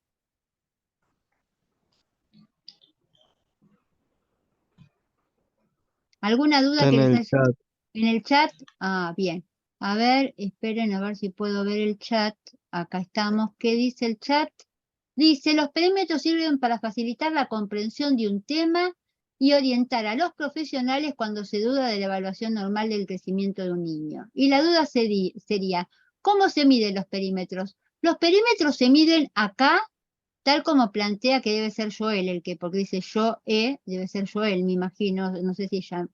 ¿Alguna duda Está que en les el haya? chat. ¿En el chat? Ah, bien. A ver, esperen a ver si puedo ver el chat. Acá estamos. ¿Qué dice el chat? Dice, los perímetros sirven para facilitar la comprensión de un tema y orientar a los profesionales cuando se duda de la evaluación normal del crecimiento de un niño. Y la duda sería, ¿cómo se miden los perímetros? Los perímetros se miden acá, tal como plantea que debe ser Joel, porque dice yo, debe ser Joel, me imagino, no sé si ya,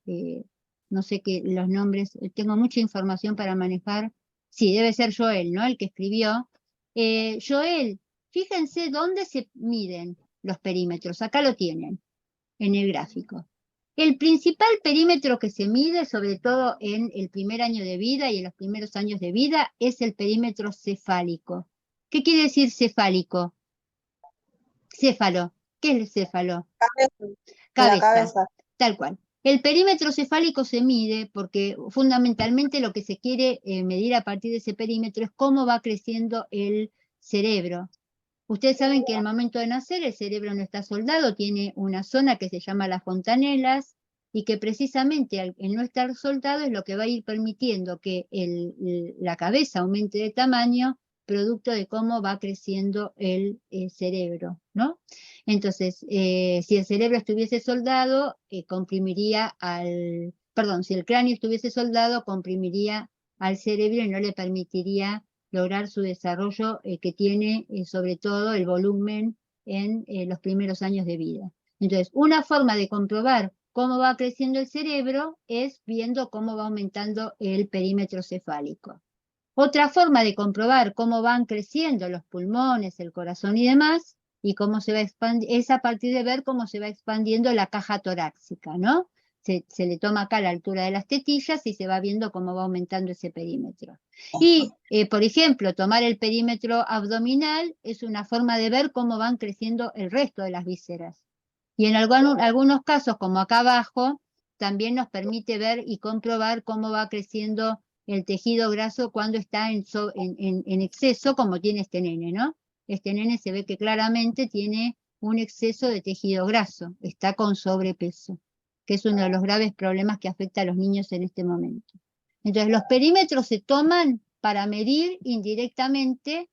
no sé qué, los nombres, tengo mucha información para manejar. Sí, debe ser Joel, ¿no? El que escribió. Joel, fíjense dónde se miden los perímetros, acá lo tienen, en el gráfico. El principal perímetro que se mide, sobre todo en el primer año de vida y en los primeros años de vida, es el perímetro cefálico. ¿Qué quiere decir cefálico? Céfalo. ¿Qué es el céfalo? La Cabeza, cabeza. tal cual. El perímetro cefálico se mide porque fundamentalmente lo que se quiere medir a partir de ese perímetro es cómo va creciendo el cerebro. Ustedes saben que al momento de nacer el cerebro no está soldado, tiene una zona que se llama las fontanelas y que precisamente al no estar soldado es lo que va a ir permitiendo que la cabeza aumente de tamaño producto de cómo va creciendo el cerebro, ¿no? Entonces, si el cerebro estuviese soldado, comprimiría perdón, si el cráneo estuviese soldado, comprimiría al cerebro y no le permitiría lograr su desarrollo que tiene sobre todo el volumen en los primeros años de vida. Entonces, una forma de comprobar cómo va creciendo el cerebro es viendo cómo va aumentando el perímetro cefálico. Otra forma de comprobar cómo van creciendo los pulmones, el corazón y demás, y cómo se va expandiendo, es a partir de ver cómo se va expandiendo la caja torácica, ¿no? Se le toma acá la altura de las tetillas y se va viendo cómo va aumentando ese perímetro. Y, por ejemplo, tomar el perímetro abdominal es una forma de ver cómo van creciendo el resto de las vísceras. Y en algunos casos, como acá abajo, también nos permite ver y comprobar cómo va creciendo el tejido graso cuando está en exceso, como tiene este nene, ¿no? Este nene se ve que claramente tiene un exceso de tejido graso, está con sobrepeso, que es uno de los graves problemas que afecta a los niños en este momento. Entonces, los perímetros se toman para medir indirectamente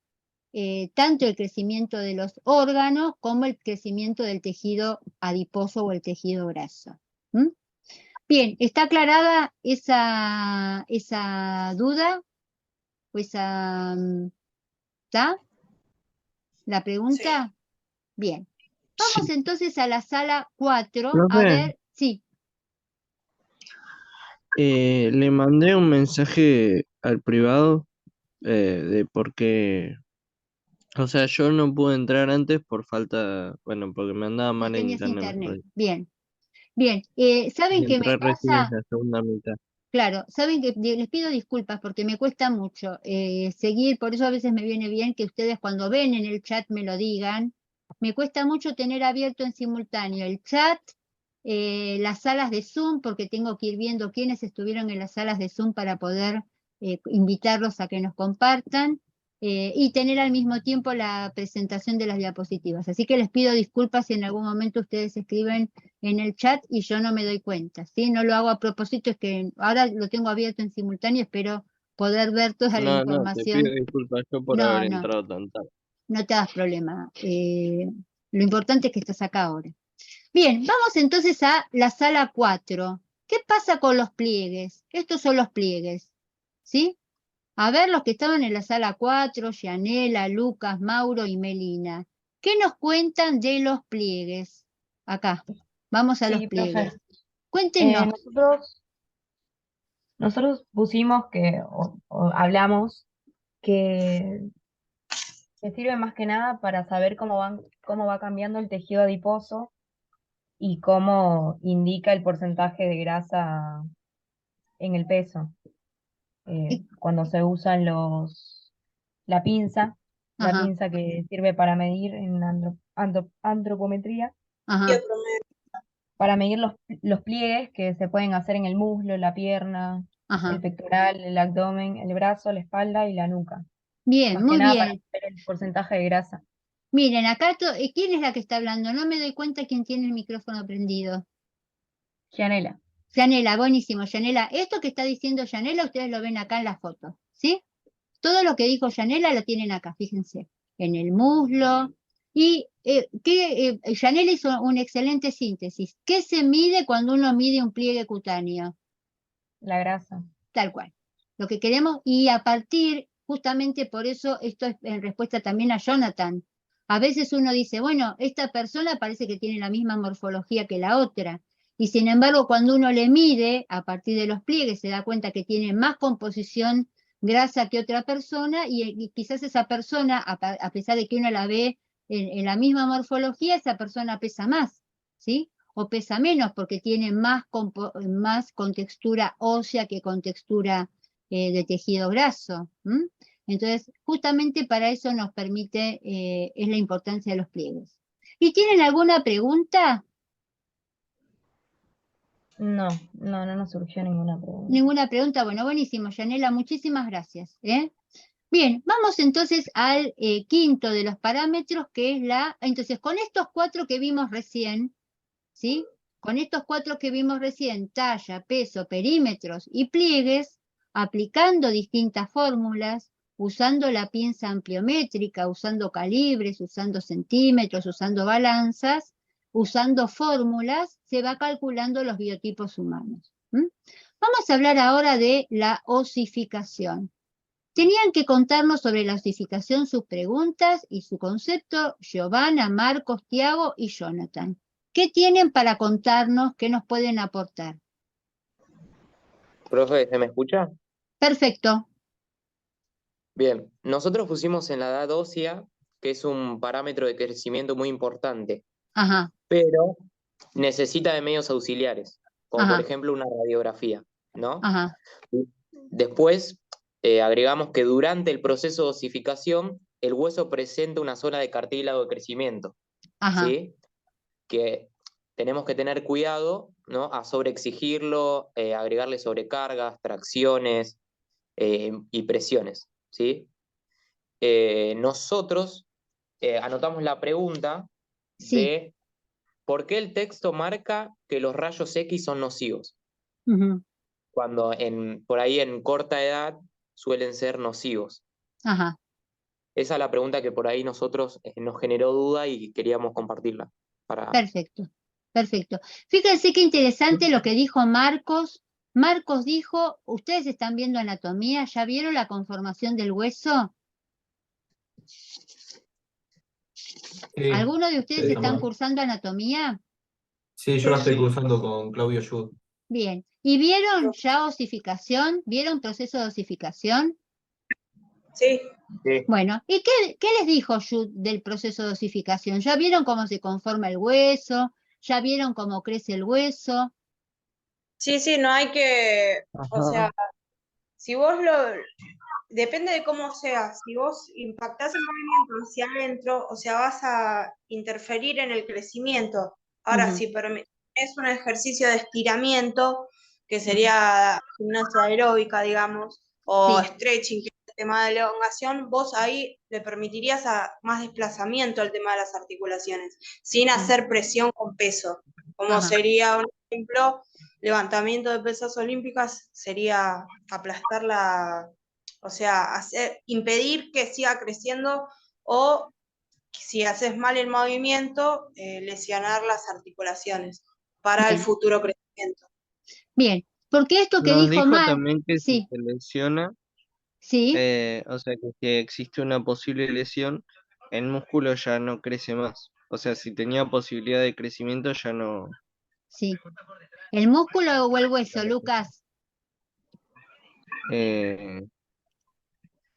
tanto el crecimiento de los órganos como el crecimiento del tejido adiposo o el tejido graso. ¿Mm? Bien, ¿está aclarada esa duda? ¿O esa, ¿está? ¿La pregunta? Sí. Bien. Vamos Sí. entonces a la sala 4, a Profe, ver, sí. le mandé un mensaje al privado de por qué. O sea, yo no pude entrar antes por falta, bueno, porque me andaba No mal en tenías internet. internet. Bien. Bien, ¿saben Y qué me entré recién en pasa? la segunda mitad. Claro, saben que les pido disculpas porque me cuesta mucho seguir, por eso a veces me viene bien que ustedes cuando ven en el chat me lo digan. Me cuesta mucho tener abierto en simultáneo el chat, las salas de Zoom, porque tengo que ir viendo quiénes estuvieron en las salas de Zoom para poder invitarlos a que nos compartan. y tener al mismo tiempo la presentación de las diapositivas. Así que les pido disculpas si en algún momento ustedes escriben en el chat y yo no me doy cuenta, ¿sí? No lo hago a propósito, es que ahora lo tengo abierto en simultáneo, espero poder ver toda la No, no, te pido información. disculpas yo por No, haber no, entrado tan tarde. no te das problema. Lo importante es que estás acá ahora. Bien, vamos entonces a la sala 4. ¿Qué pasa con los pliegues? Estos son los pliegues, ¿sí? A ver los que estaban en la sala 4, Gianela, Lucas, Mauro y Melina. ¿Qué nos cuentan de los pliegues? Acá, vamos a los Sí, pliegues. profe. Cuéntenos. Nosotros pusimos o hablamos que sirve más que nada para saber cómo va cambiando el tejido adiposo y cómo indica el porcentaje de grasa en el peso. Cuando se usan la pinza Ajá, que sirve para medir en antropometría, ajá, Y el promedio. para medir los pliegues que se pueden hacer en el muslo, la pierna, el ajá. pectoral, el abdomen, el brazo, la espalda y la nuca. Bien, Más que muy nada para bien. ver el porcentaje de grasa. Miren, acá, ¿quién es la que está hablando? No me doy cuenta quién tiene el micrófono prendido. Gianela. Yanela, buenísimo, Yanela. Esto que está diciendo Yanela, ustedes lo ven acá en la foto, ¿sí? Todo lo que dijo Yanela lo tienen acá, fíjense, en el muslo. Y Yanela hizo una excelente síntesis. ¿Qué se mide cuando uno mide un pliegue cutáneo? La grasa. Tal cual. Lo que queremos, y a partir, justamente por eso, esto es en respuesta también a Jonathan. A veces uno dice, bueno, esta persona parece que tiene la misma morfología que la otra. Y sin embargo, cuando uno le mide, a partir de los pliegues, se da cuenta que tiene más composición grasa que otra persona, y quizás esa persona, a pesar de que uno la ve en la misma morfología, esa persona pesa más, ¿sí? O pesa menos porque tiene más con textura ósea que con textura de tejido graso. Entonces, justamente para eso nos permite, es la importancia de los pliegues. ¿Y tienen alguna pregunta? No nos surgió ninguna pregunta. Ninguna pregunta. Bueno, buenísimo, Yanela, muchísimas gracias. Bien, vamos entonces al quinto de los parámetros, que es entonces, con estos 4 que vimos recién, ¿sí? Con estos 4 que vimos recién, talla, peso, perímetros y pliegues, aplicando distintas fórmulas, usando la pinza ampliométrica, usando calibres, usando centímetros, usando balanzas, usando fórmulas, se va calculando los biotipos humanos. Vamos a hablar ahora de la osificación. Tenían que contarnos sobre la osificación sus preguntas y su concepto Giovanna, Marcos, Tiago y Jonathan. ¿Qué tienen para contarnos? ¿Qué nos pueden aportar? Profe, ¿se me escucha? Perfecto. Bien, nosotros pusimos en la edad ósea, que es un parámetro de crecimiento muy importante, Ajá, pero necesita de medios auxiliares, como por ajá, ejemplo una radiografía, ¿no? ajá, Después agregamos que durante el proceso de osificación, el hueso presenta una zona de cartílago de crecimiento, ajá. ¿sí? Que tenemos que tener cuidado, ¿no? A sobreexigirlo, agregarle sobrecargas, tracciones y presiones, ¿sí? Nosotros anotamos la pregunta Sí. de ¿por qué el texto marca que los rayos X son nocivos? Ujú, Cuando por ahí en corta edad suelen ser nocivos. ajá. Esa es la pregunta que por ahí nosotros nos generó duda y queríamos compartirla. Perfecto, perfecto. Fíjense qué interesante lo que dijo Marcos. Marcos dijo, ustedes están viendo anatomía, ¿ya vieron la conformación del hueso? Sí, ¿Alguno de ustedes sí, están cursando anatomía? sí, yo la estoy cursando con Claudio Yud. Bien. ¿Y vieron ya osificación? ¿Vieron proceso de osificación? Sí, Sí. Bueno, ¿y qué les dijo Jude del proceso de osificación? ¿Ya vieron cómo se conforma el hueso? ¿Ya vieron cómo crece el hueso? sí, no hay que, o sea, si vos depende de cómo sea, si vos impactás el movimiento hacia adentro, o sea, vas a interferir en el crecimiento. Ahora, Ujú, si es un ejercicio de estiramiento, que sería gimnasia aeróbica, digamos, o sí, stretching, que es tema de elongación, vos ahí le permitirías más desplazamiento al tema de las articulaciones, sin hacer presión con peso, como Ajá. sería, un ejemplo, levantamiento de pesas olímpicas, sería aplastar o sea, impedir que siga creciendo, o si haces mal el movimiento, lesionar las articulaciones para el Bien, futuro crecimiento. bien. Porque esto que Nos dijo dijo Mar, también que si sí, se lesiona, sí, o sea que si existe una posible lesión, el músculo ya no crece más. O sea, si tenía posibilidad de crecimiento ya no. sí. ¿El músculo o el hueso, Lucas? Eh,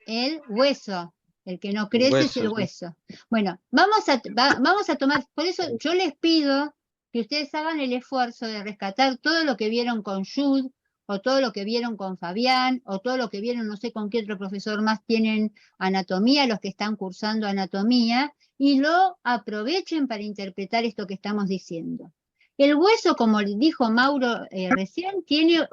El hueso. El que no el crece es el hueso, sí. hueso. Bueno, vamos a tomar, por eso yo les pido que ustedes hagan el esfuerzo de rescatar todo lo que vieron con Jude, o todo lo que vieron con Fabián, o todo lo que vieron, no sé con qué otro profesor más tienen anatomía, los que están cursando anatomía, y lo aprovechen para interpretar esto que estamos diciendo. El hueso, como dijo Mauro recién, tiene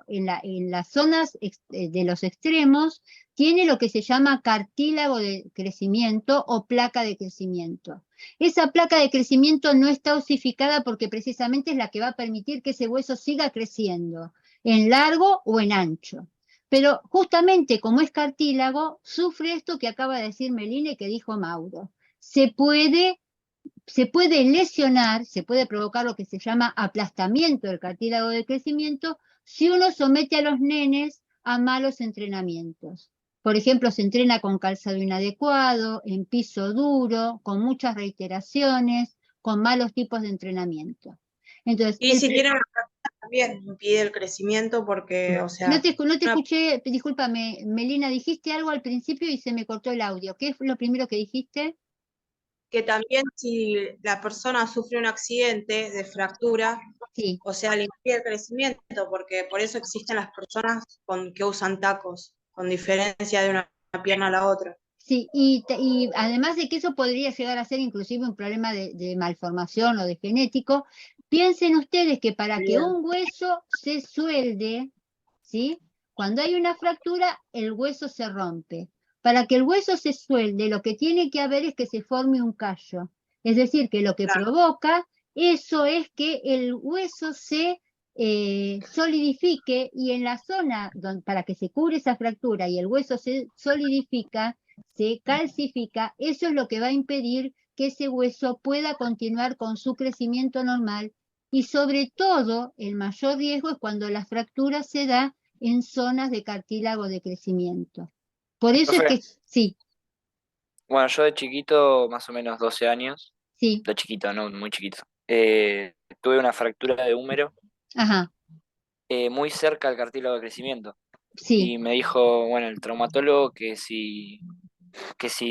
en las zonas de los extremos, tiene lo que se llama cartílago de crecimiento o placa de crecimiento. Esa placa de crecimiento no está osificada porque precisamente es la que va a permitir que ese hueso siga creciendo, en largo o en ancho. Pero justamente como es cartílago, sufre esto que acaba de decir Melina y que dijo Mauro. Se puede lesionar, se puede provocar lo que se llama aplastamiento del cartílago de crecimiento si uno somete a los nenes a malos entrenamientos. Por ejemplo, se entrena con calzado inadecuado, en piso duro, con muchas reiteraciones, con malos tipos de entrenamiento. Entonces, Y si tiene una fractura también impide el crecimiento porque, o sea, no te escuché, discúlpame, Melina, dijiste algo al principio y se me cortó el audio. ¿Qué fue lo primero que dijiste? que también si la persona sufre un accidente de fractura, Sí. o sea, le impide el crecimiento, porque por eso existen las personas que usan tacos, con diferencia de una pierna a la otra. Sí, y además de que eso podría llegar a ser inclusive un problema de malformación o de genético, piensen ustedes que para que Bien. un hueso se suelde, ¿sí? Cuando hay una fractura, el hueso se rompe. Para que el hueso se suelde, lo que tiene que haber es que se forme un callo. Es decir, que lo que Claro. provoca eso es que el hueso se solidifique, y en la zona para que se cure esa fractura y el hueso se solidifica, se calcifica, eso es lo que va a impedir que ese hueso pueda continuar con su crecimiento normal, y sobre todo el mayor riesgo es cuando la fractura se da en zonas de cartílago de crecimiento. Por eso es Profe, que, sí, bueno, yo de chiquito, más o menos 12 años, sí, de chiquito, no muy chiquito, tuve una fractura de húmero ajá, muy cerca del cartílago de crecimiento. sí, Y me dijo, bueno, el traumatólogo que si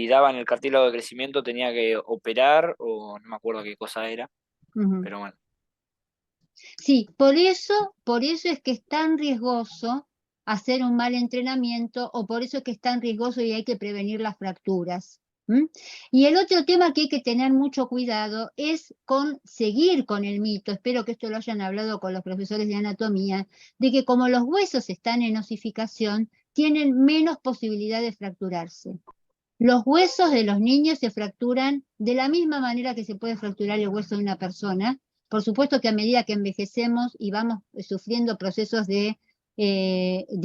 daban el cartílago de crecimiento tenía que operar, o no me acuerdo qué cosa era, ujú. pero bueno. Sí, por eso es que es tan riesgoso hacer un mal entrenamiento, o por eso es que es tan riesgoso y hay que prevenir las fracturas. ¿M? Y el otro tema que hay que tener mucho cuidado es con seguir con el mito, espero que esto lo hayan hablado con los profesores de anatomía, de que como los huesos están en osificación, tienen menos posibilidad de fracturarse. Los huesos de los niños se fracturan de la misma manera que se puede fracturar el hueso de una persona. Por supuesto que a medida que envejecemos y vamos sufriendo procesos de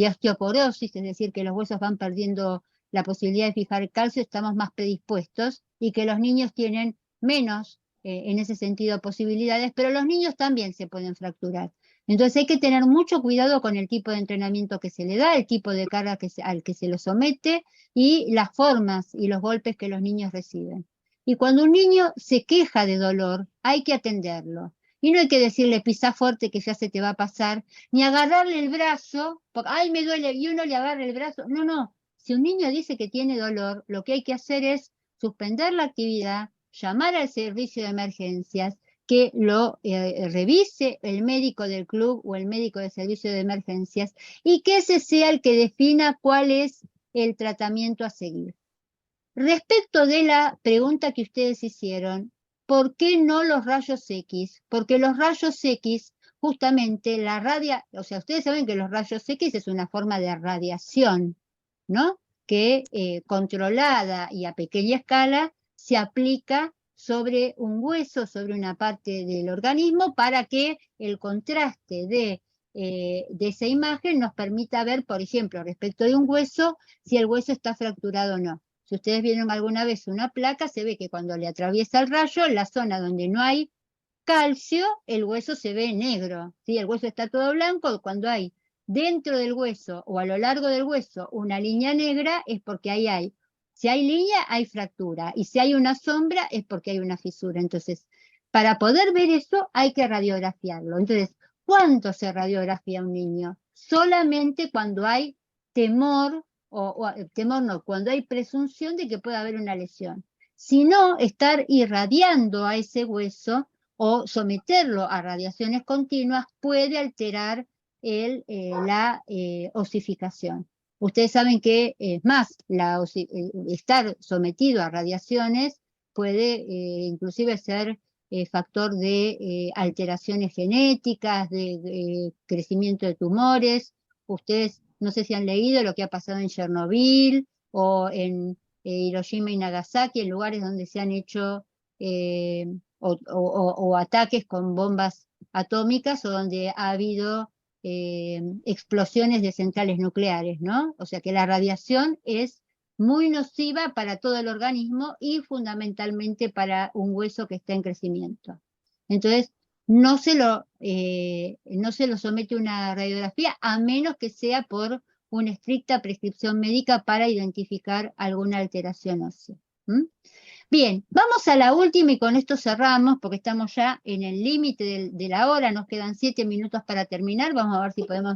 osteoporosis, es decir, que los huesos van perdiendo la posibilidad de fijar calcio, estamos más predispuestos, y que los niños tienen menos, en ese sentido, posibilidades, pero los niños también se pueden fracturar. Entonces hay que tener mucho cuidado con el tipo de entrenamiento que se le da, el tipo de carga al que se lo somete, y las formas y los golpes que los niños reciben. Y cuando un niño se queja de dolor, hay que atenderlo. Y no hay que decirle pisa fuerte que ya se te va a pasar, ni agarrarle el brazo, porque ay me duele, y uno le agarra el brazo. No, no. Si un niño dice que tiene dolor, lo que hay que hacer es suspender la actividad, llamar al servicio de emergencias, que lo revise el médico del club o el médico del servicio de emergencias, y que ese sea el que defina cuál es el tratamiento a seguir. Respecto de la pregunta que ustedes hicieron, ¿por qué no los rayos X? Porque los rayos X, justamente o sea, ustedes saben que los rayos X es una forma de radiación, ¿no? que controlada y a pequeña escala se aplica sobre un hueso, sobre una parte del organismo, para que el contraste de esa imagen nos permita ver, por ejemplo, respecto de un hueso, si el hueso está fracturado o no. Si ustedes vieron alguna vez una placa, se ve que cuando le atraviesa el rayo, en la zona donde no hay calcio, el hueso se ve negro, ¿sí? El hueso está todo blanco. Cuando hay dentro del hueso o a lo largo del hueso una línea negra, es porque ahí hay. Si hay línea, hay fractura. Y si hay una sombra, es porque hay una fisura. Entonces, para poder ver eso, hay que radiografiarlo. Entonces, ¿cuánto se radiografía un niño? Solamente cuando hay temor, temor no, cuando hay presunción de que pueda haber una lesión. Si no, estar irradiando a ese hueso o someterlo a radiaciones continuas puede alterar la osificación. Ustedes saben que, es más, estar sometido a radiaciones puede inclusive ser factor de alteraciones genéticas, de crecimiento de tumores. Ustedes no sé si han leído lo que ha pasado en Chernobyl o en Hiroshima y Nagasaki, en lugares donde se han hecho o ataques con bombas atómicas, o donde ha habido explosiones de centrales nucleares, ¿no? O sea que la radiación es muy nociva para todo el organismo y fundamentalmente para un hueso que está en crecimiento. Entonces, no se lo somete a una radiografía, a menos que sea por una estricta prescripción médica para identificar alguna alteración ósea. Bien, vamos a la última y con esto cerramos, porque estamos ya en el límite de la hora, nos quedan 7 minutos para terminar, vamos a ver si podemos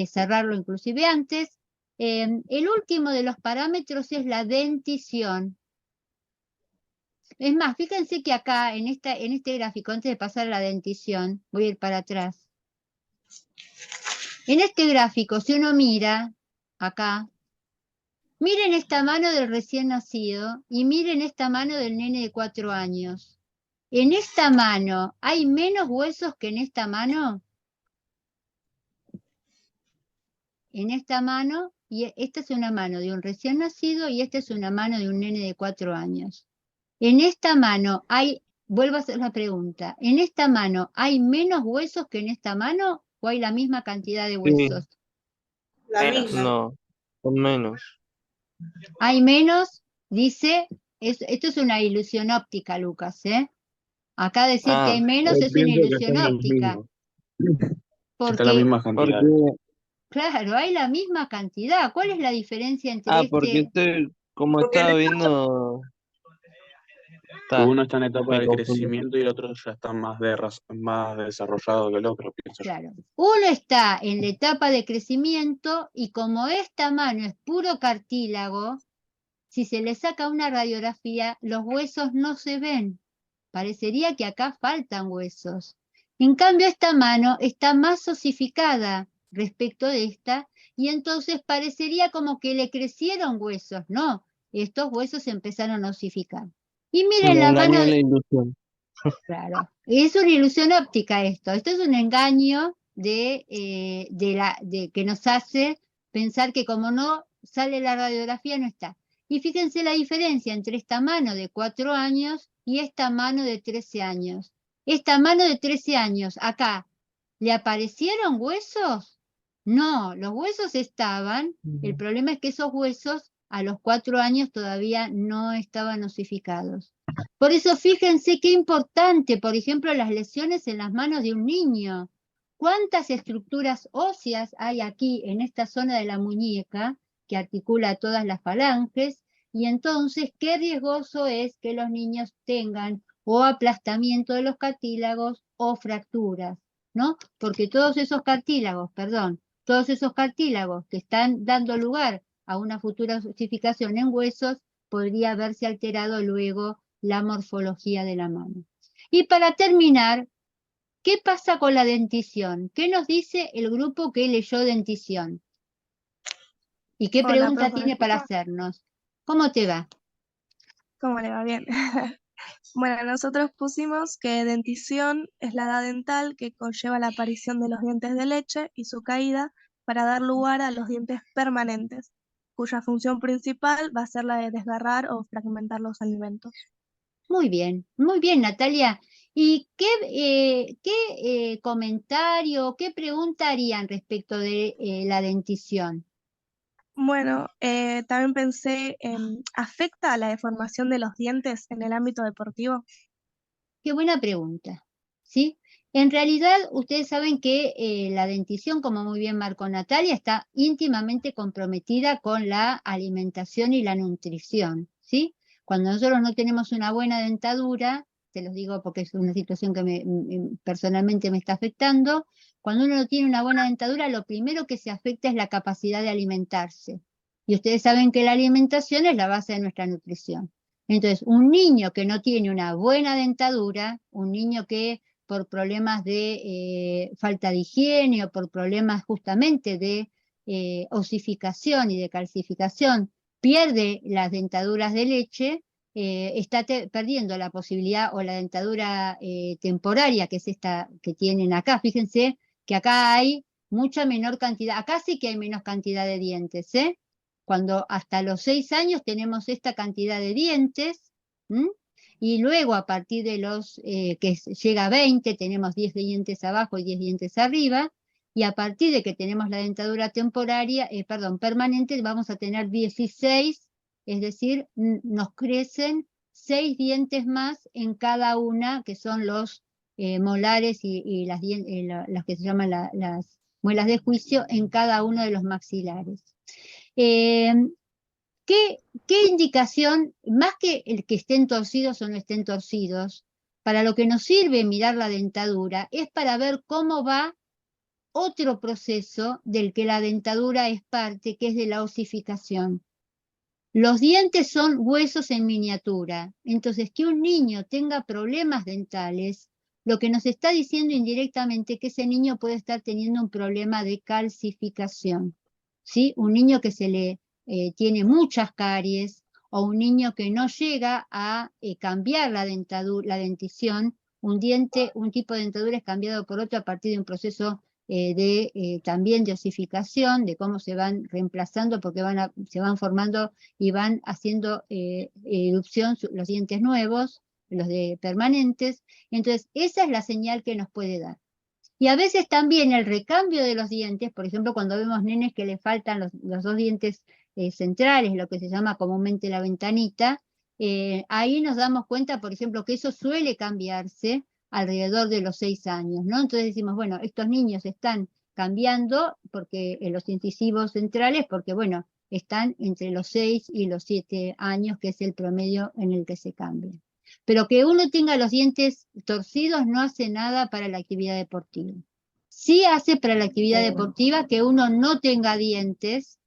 cerrarlo inclusive antes. El último de los parámetros es la dentición. Es más, fíjense que acá, en este gráfico, antes de pasar a la dentición, voy a ir para atrás. En este gráfico, si uno mira, acá, miren esta mano del recién nacido y miren esta mano del nene de 4 años. En esta mano, ¿hay menos huesos que en esta mano? En esta mano, y esta es una mano de un recién nacido y esta es una mano de un nene de 4 años. En esta mano hay, vuelvo a hacer la pregunta, ¿en esta mano hay menos huesos que en esta mano o hay la misma cantidad de huesos? La Menos. misma. No, con menos. Hay menos, dice, esto es una ilusión óptica, Lucas, ¿eh? Acá decir que hay menos Yo es una pienso que ilusión son los óptica. mismos. Está la Porque, misma cantidad. Porque, claro, hay la misma cantidad. ¿Cuál es la diferencia entre porque como Porque estaba viendo, Uno está en etapa me de confundí. crecimiento y el otro ya está más desarrollado que el otro, pienso yo. claro, uno está en la etapa de crecimiento y como esta mano es puro cartílago, si se le saca una radiografía, los huesos no se ven. Parecería que acá faltan huesos. En cambio, esta mano está más osificada respecto de esta, y entonces parecería como que le crecieron huesos. No, estos huesos empezaron a osificar. Y miren Me la mano, engañó la ilusión. claro, es una ilusión óptica esto. Esto es un engaño que nos hace pensar que como no sale la radiografía, no está. Y fíjense la diferencia entre esta mano de 4 años y esta mano de 13 años. Esta mano de 13 años, acá, ¿le aparecieron huesos? No, los huesos estaban. El problema es que esos huesos a los 4 años todavía no estaban osificados. Por eso fíjense qué importante, por ejemplo, las lesiones en las manos de un niño. ¿Cuántas estructuras óseas hay aquí en esta zona de la muñeca que articula todas las falanges? Y entonces, qué riesgoso es que los niños tengan o aplastamiento de los cartílagos o fracturas, ¿no? Porque todos esos cartílagos que están dando lugar a una futura osificación en huesos, podría verse alterado luego la morfología de la mano. Y para terminar, ¿qué pasa con la dentición? ¿Qué nos dice el grupo que leyó dentición? ¿Y qué Hola, pregunta profe, ¿me tiene para escucha? hacernos? ¿Cómo te va? ¿Cómo le va? Bien. Bueno, nosotros pusimos que dentición es la edad dental que conlleva la aparición de los dientes de leche y su caída para dar lugar a los dientes permanentes. cuya función principal va a ser la de desgarrar o fragmentar los alimentos. Muy bien, Natalia. ¿Y qué comentario, qué pregunta harían respecto de la dentición? Bueno, también pensé, ¿afecta a la deformación de los dientes en el ámbito deportivo? Qué buena pregunta, ¿sí? En realidad, ustedes saben que la dentición, como muy bien marcó Natalia, está íntimamente comprometida con la alimentación y la nutrición, ¿sí? Cuando nosotros no tenemos una buena dentadura, te los digo porque es una situación que personalmente me está afectando, cuando uno no tiene una buena dentadura, lo primero que se afecta es la capacidad de alimentarse. Y ustedes saben que la alimentación es la base de nuestra nutrición. Entonces, un niño que no tiene una buena dentadura, un niño que por problemas de falta de higiene o por problemas justamente de osificación y de calcificación, pierde las dentaduras de leche, está perdiendo la posibilidad o la dentadura temporaria, que es esta que tienen acá. Fíjense que acá hay mucha menor cantidad, acá sí que hay menos cantidad de dientes, ¿eh? Cuando hasta los 6 años tenemos esta cantidad de dientes, ¿m? Y luego a partir de los que llega a 20 tenemos 10 dientes abajo y 10 dientes arriba, y a partir de que tenemos la dentadura temporaria, permanente, vamos a tener 16, es decir, nos crecen 6 dientes más en cada una, que son los molares y las que se llaman las muelas de juicio en cada uno de los maxilares. ¿Qué indicación, más que el que estén torcidos o no estén torcidos, para lo que nos sirve mirar la dentadura es para ver cómo va otro proceso del que la dentadura es parte, que es de la osificación? Los dientes son huesos en miniatura, entonces que un niño tenga problemas dentales, lo que nos está diciendo indirectamente es que ese niño puede estar teniendo un problema de calcificación, ¿sí? Un niño que tiene muchas caries, o un niño que no llega a cambiar la dentición, un tipo de dentadura es cambiado por otro a partir de un proceso también de osificación, de cómo se van reemplazando porque se van formando y van haciendo erupción los dientes nuevos, los de permanentes. Entonces, esa es la señal que nos puede dar. Y a veces también el recambio de los dientes, por ejemplo, cuando vemos nenes que le faltan los 2 dientes centrales, lo que se llama comúnmente la ventanita, ahí nos damos cuenta, por ejemplo, que eso suele cambiarse alrededor de los 6 años, ¿no? Entonces decimos, bueno, estos niños están cambiando porque los incisivos centrales, porque bueno, están entre los 6 y los 7 años, que es el promedio en el que se cambian. Pero que uno tenga los dientes torcidos no hace nada para la actividad deportiva. Sí hace para la actividad deportiva que uno no tenga dientes,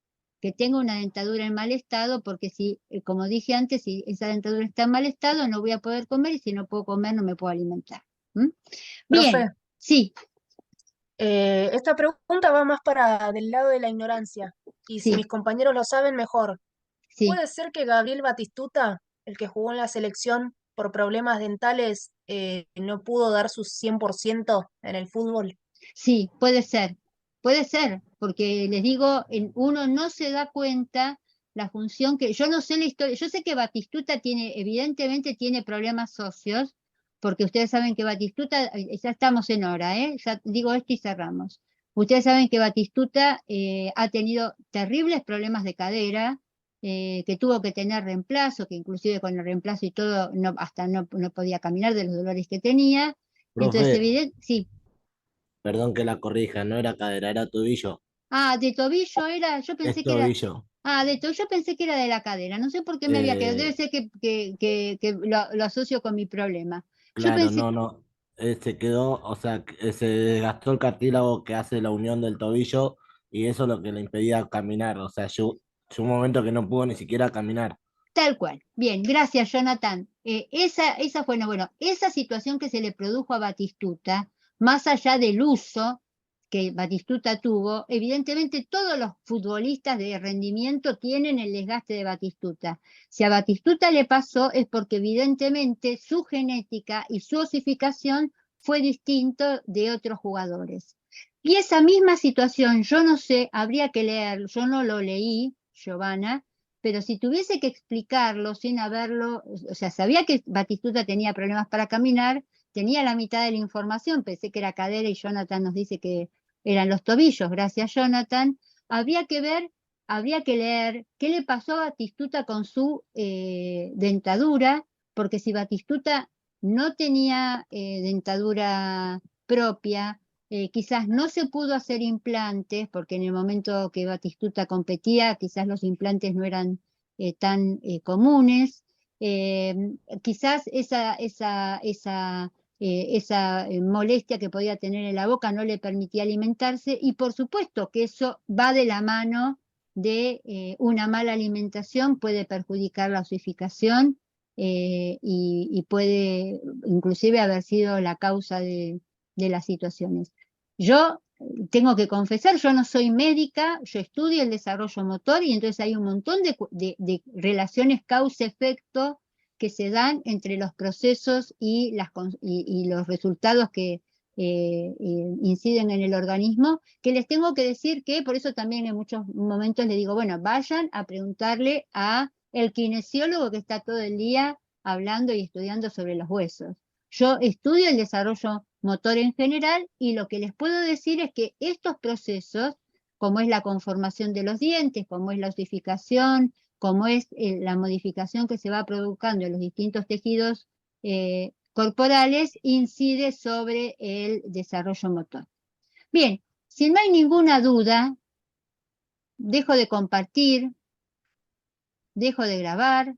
que tenga una dentadura en mal estado, porque si, como dije antes, si esa dentadura está en mal estado, no voy a poder comer, y si no puedo comer, no me puedo alimentar. ¿Mm? Bien, Profe, sí, esta pregunta va más para del lado de la ignorancia, y si sí, mis compañeros lo saben, mejor. sí. ¿Puede ser que Gabriel Batistuta, el que jugó en la selección por problemas dentales, no pudo dar su 100% en el fútbol? Sí, puede ser, porque les digo, uno no se da cuenta la función que, yo no sé la historia, yo sé que Batistuta evidentemente tiene problemas óseos, porque ustedes saben que Batistuta, ya estamos en hora, ya digo esto y cerramos. Ustedes saben que Batistuta ha tenido terribles problemas de cadera, que tuvo que tener reemplazo, que inclusive con el reemplazo y todo, hasta no podía caminar de los dolores que tenía. Entonces, Profe, sí. perdón que la corrija, no era cadera, era tobillo. Ah, de tobillo era, yo Es pensé que era, tobillo. yo pensé que era de la cadera, no sé por qué me había quedado, debe Eh, ser que lo asocio con mi problema. Yo claro, pensé, no, no. Se quedó, o sea, se desgastó el cartílago que hace la unión del tobillo y eso es lo que le impedía caminar. O sea, llegó un momento que no pudo ni siquiera caminar. tal cual. Bien, gracias, Jonathan. Esa fue, bueno, esa situación que se le produjo a Batistuta, más allá del uso que Batistuta tuvo, evidentemente todos los futbolistas de rendimiento tienen el desgaste de Batistuta. Si a Batistuta le pasó es porque evidentemente su genética y su osificación fue distinto de otros jugadores. Y esa misma situación, yo no sé, habría que leer, yo no lo leí, Giovanna, pero si tuviese que explicarlo sin haberlo, o sea, sabía que Batistuta tenía problemas para caminar, tenía la mitad de la información, pensé que era cadera y Jonathan nos dice que eran los tobillos, gracias Jonathan. Habría que ver, habría que leer qué le pasó a Batistuta con su dentadura, porque si Batistuta no tenía dentadura propia, quizás no se pudo hacer implantes, porque en el momento que Batistuta competía, quizás los implantes no eran tan comunes. Quizás esa molestia que podía tener en la boca no le permitía alimentarse, y por supuesto que eso va de la mano de una mala alimentación, puede perjudicar la osificación y puede inclusive haber sido la causa de las situaciones. Yo tengo que confesar, yo no soy médica, yo estudio el desarrollo motor y entonces hay un montón de relaciones causa-efecto que se dan entre los procesos y los resultados que inciden en el organismo, que les tengo que decir que, por eso también en muchos momentos les digo, bueno, vayan a preguntarle a el kinesiólogo que está todo el día hablando y estudiando sobre los huesos. Yo estudio el desarrollo motor en general y lo que les puedo decir es que estos procesos, como es la conformación de los dientes, como es la osificación, como es la modificación que se va provocando en los distintos tejidos corporales, incide sobre el desarrollo motor. Bien, si no hay ninguna duda, dejo de compartir, dejo de grabar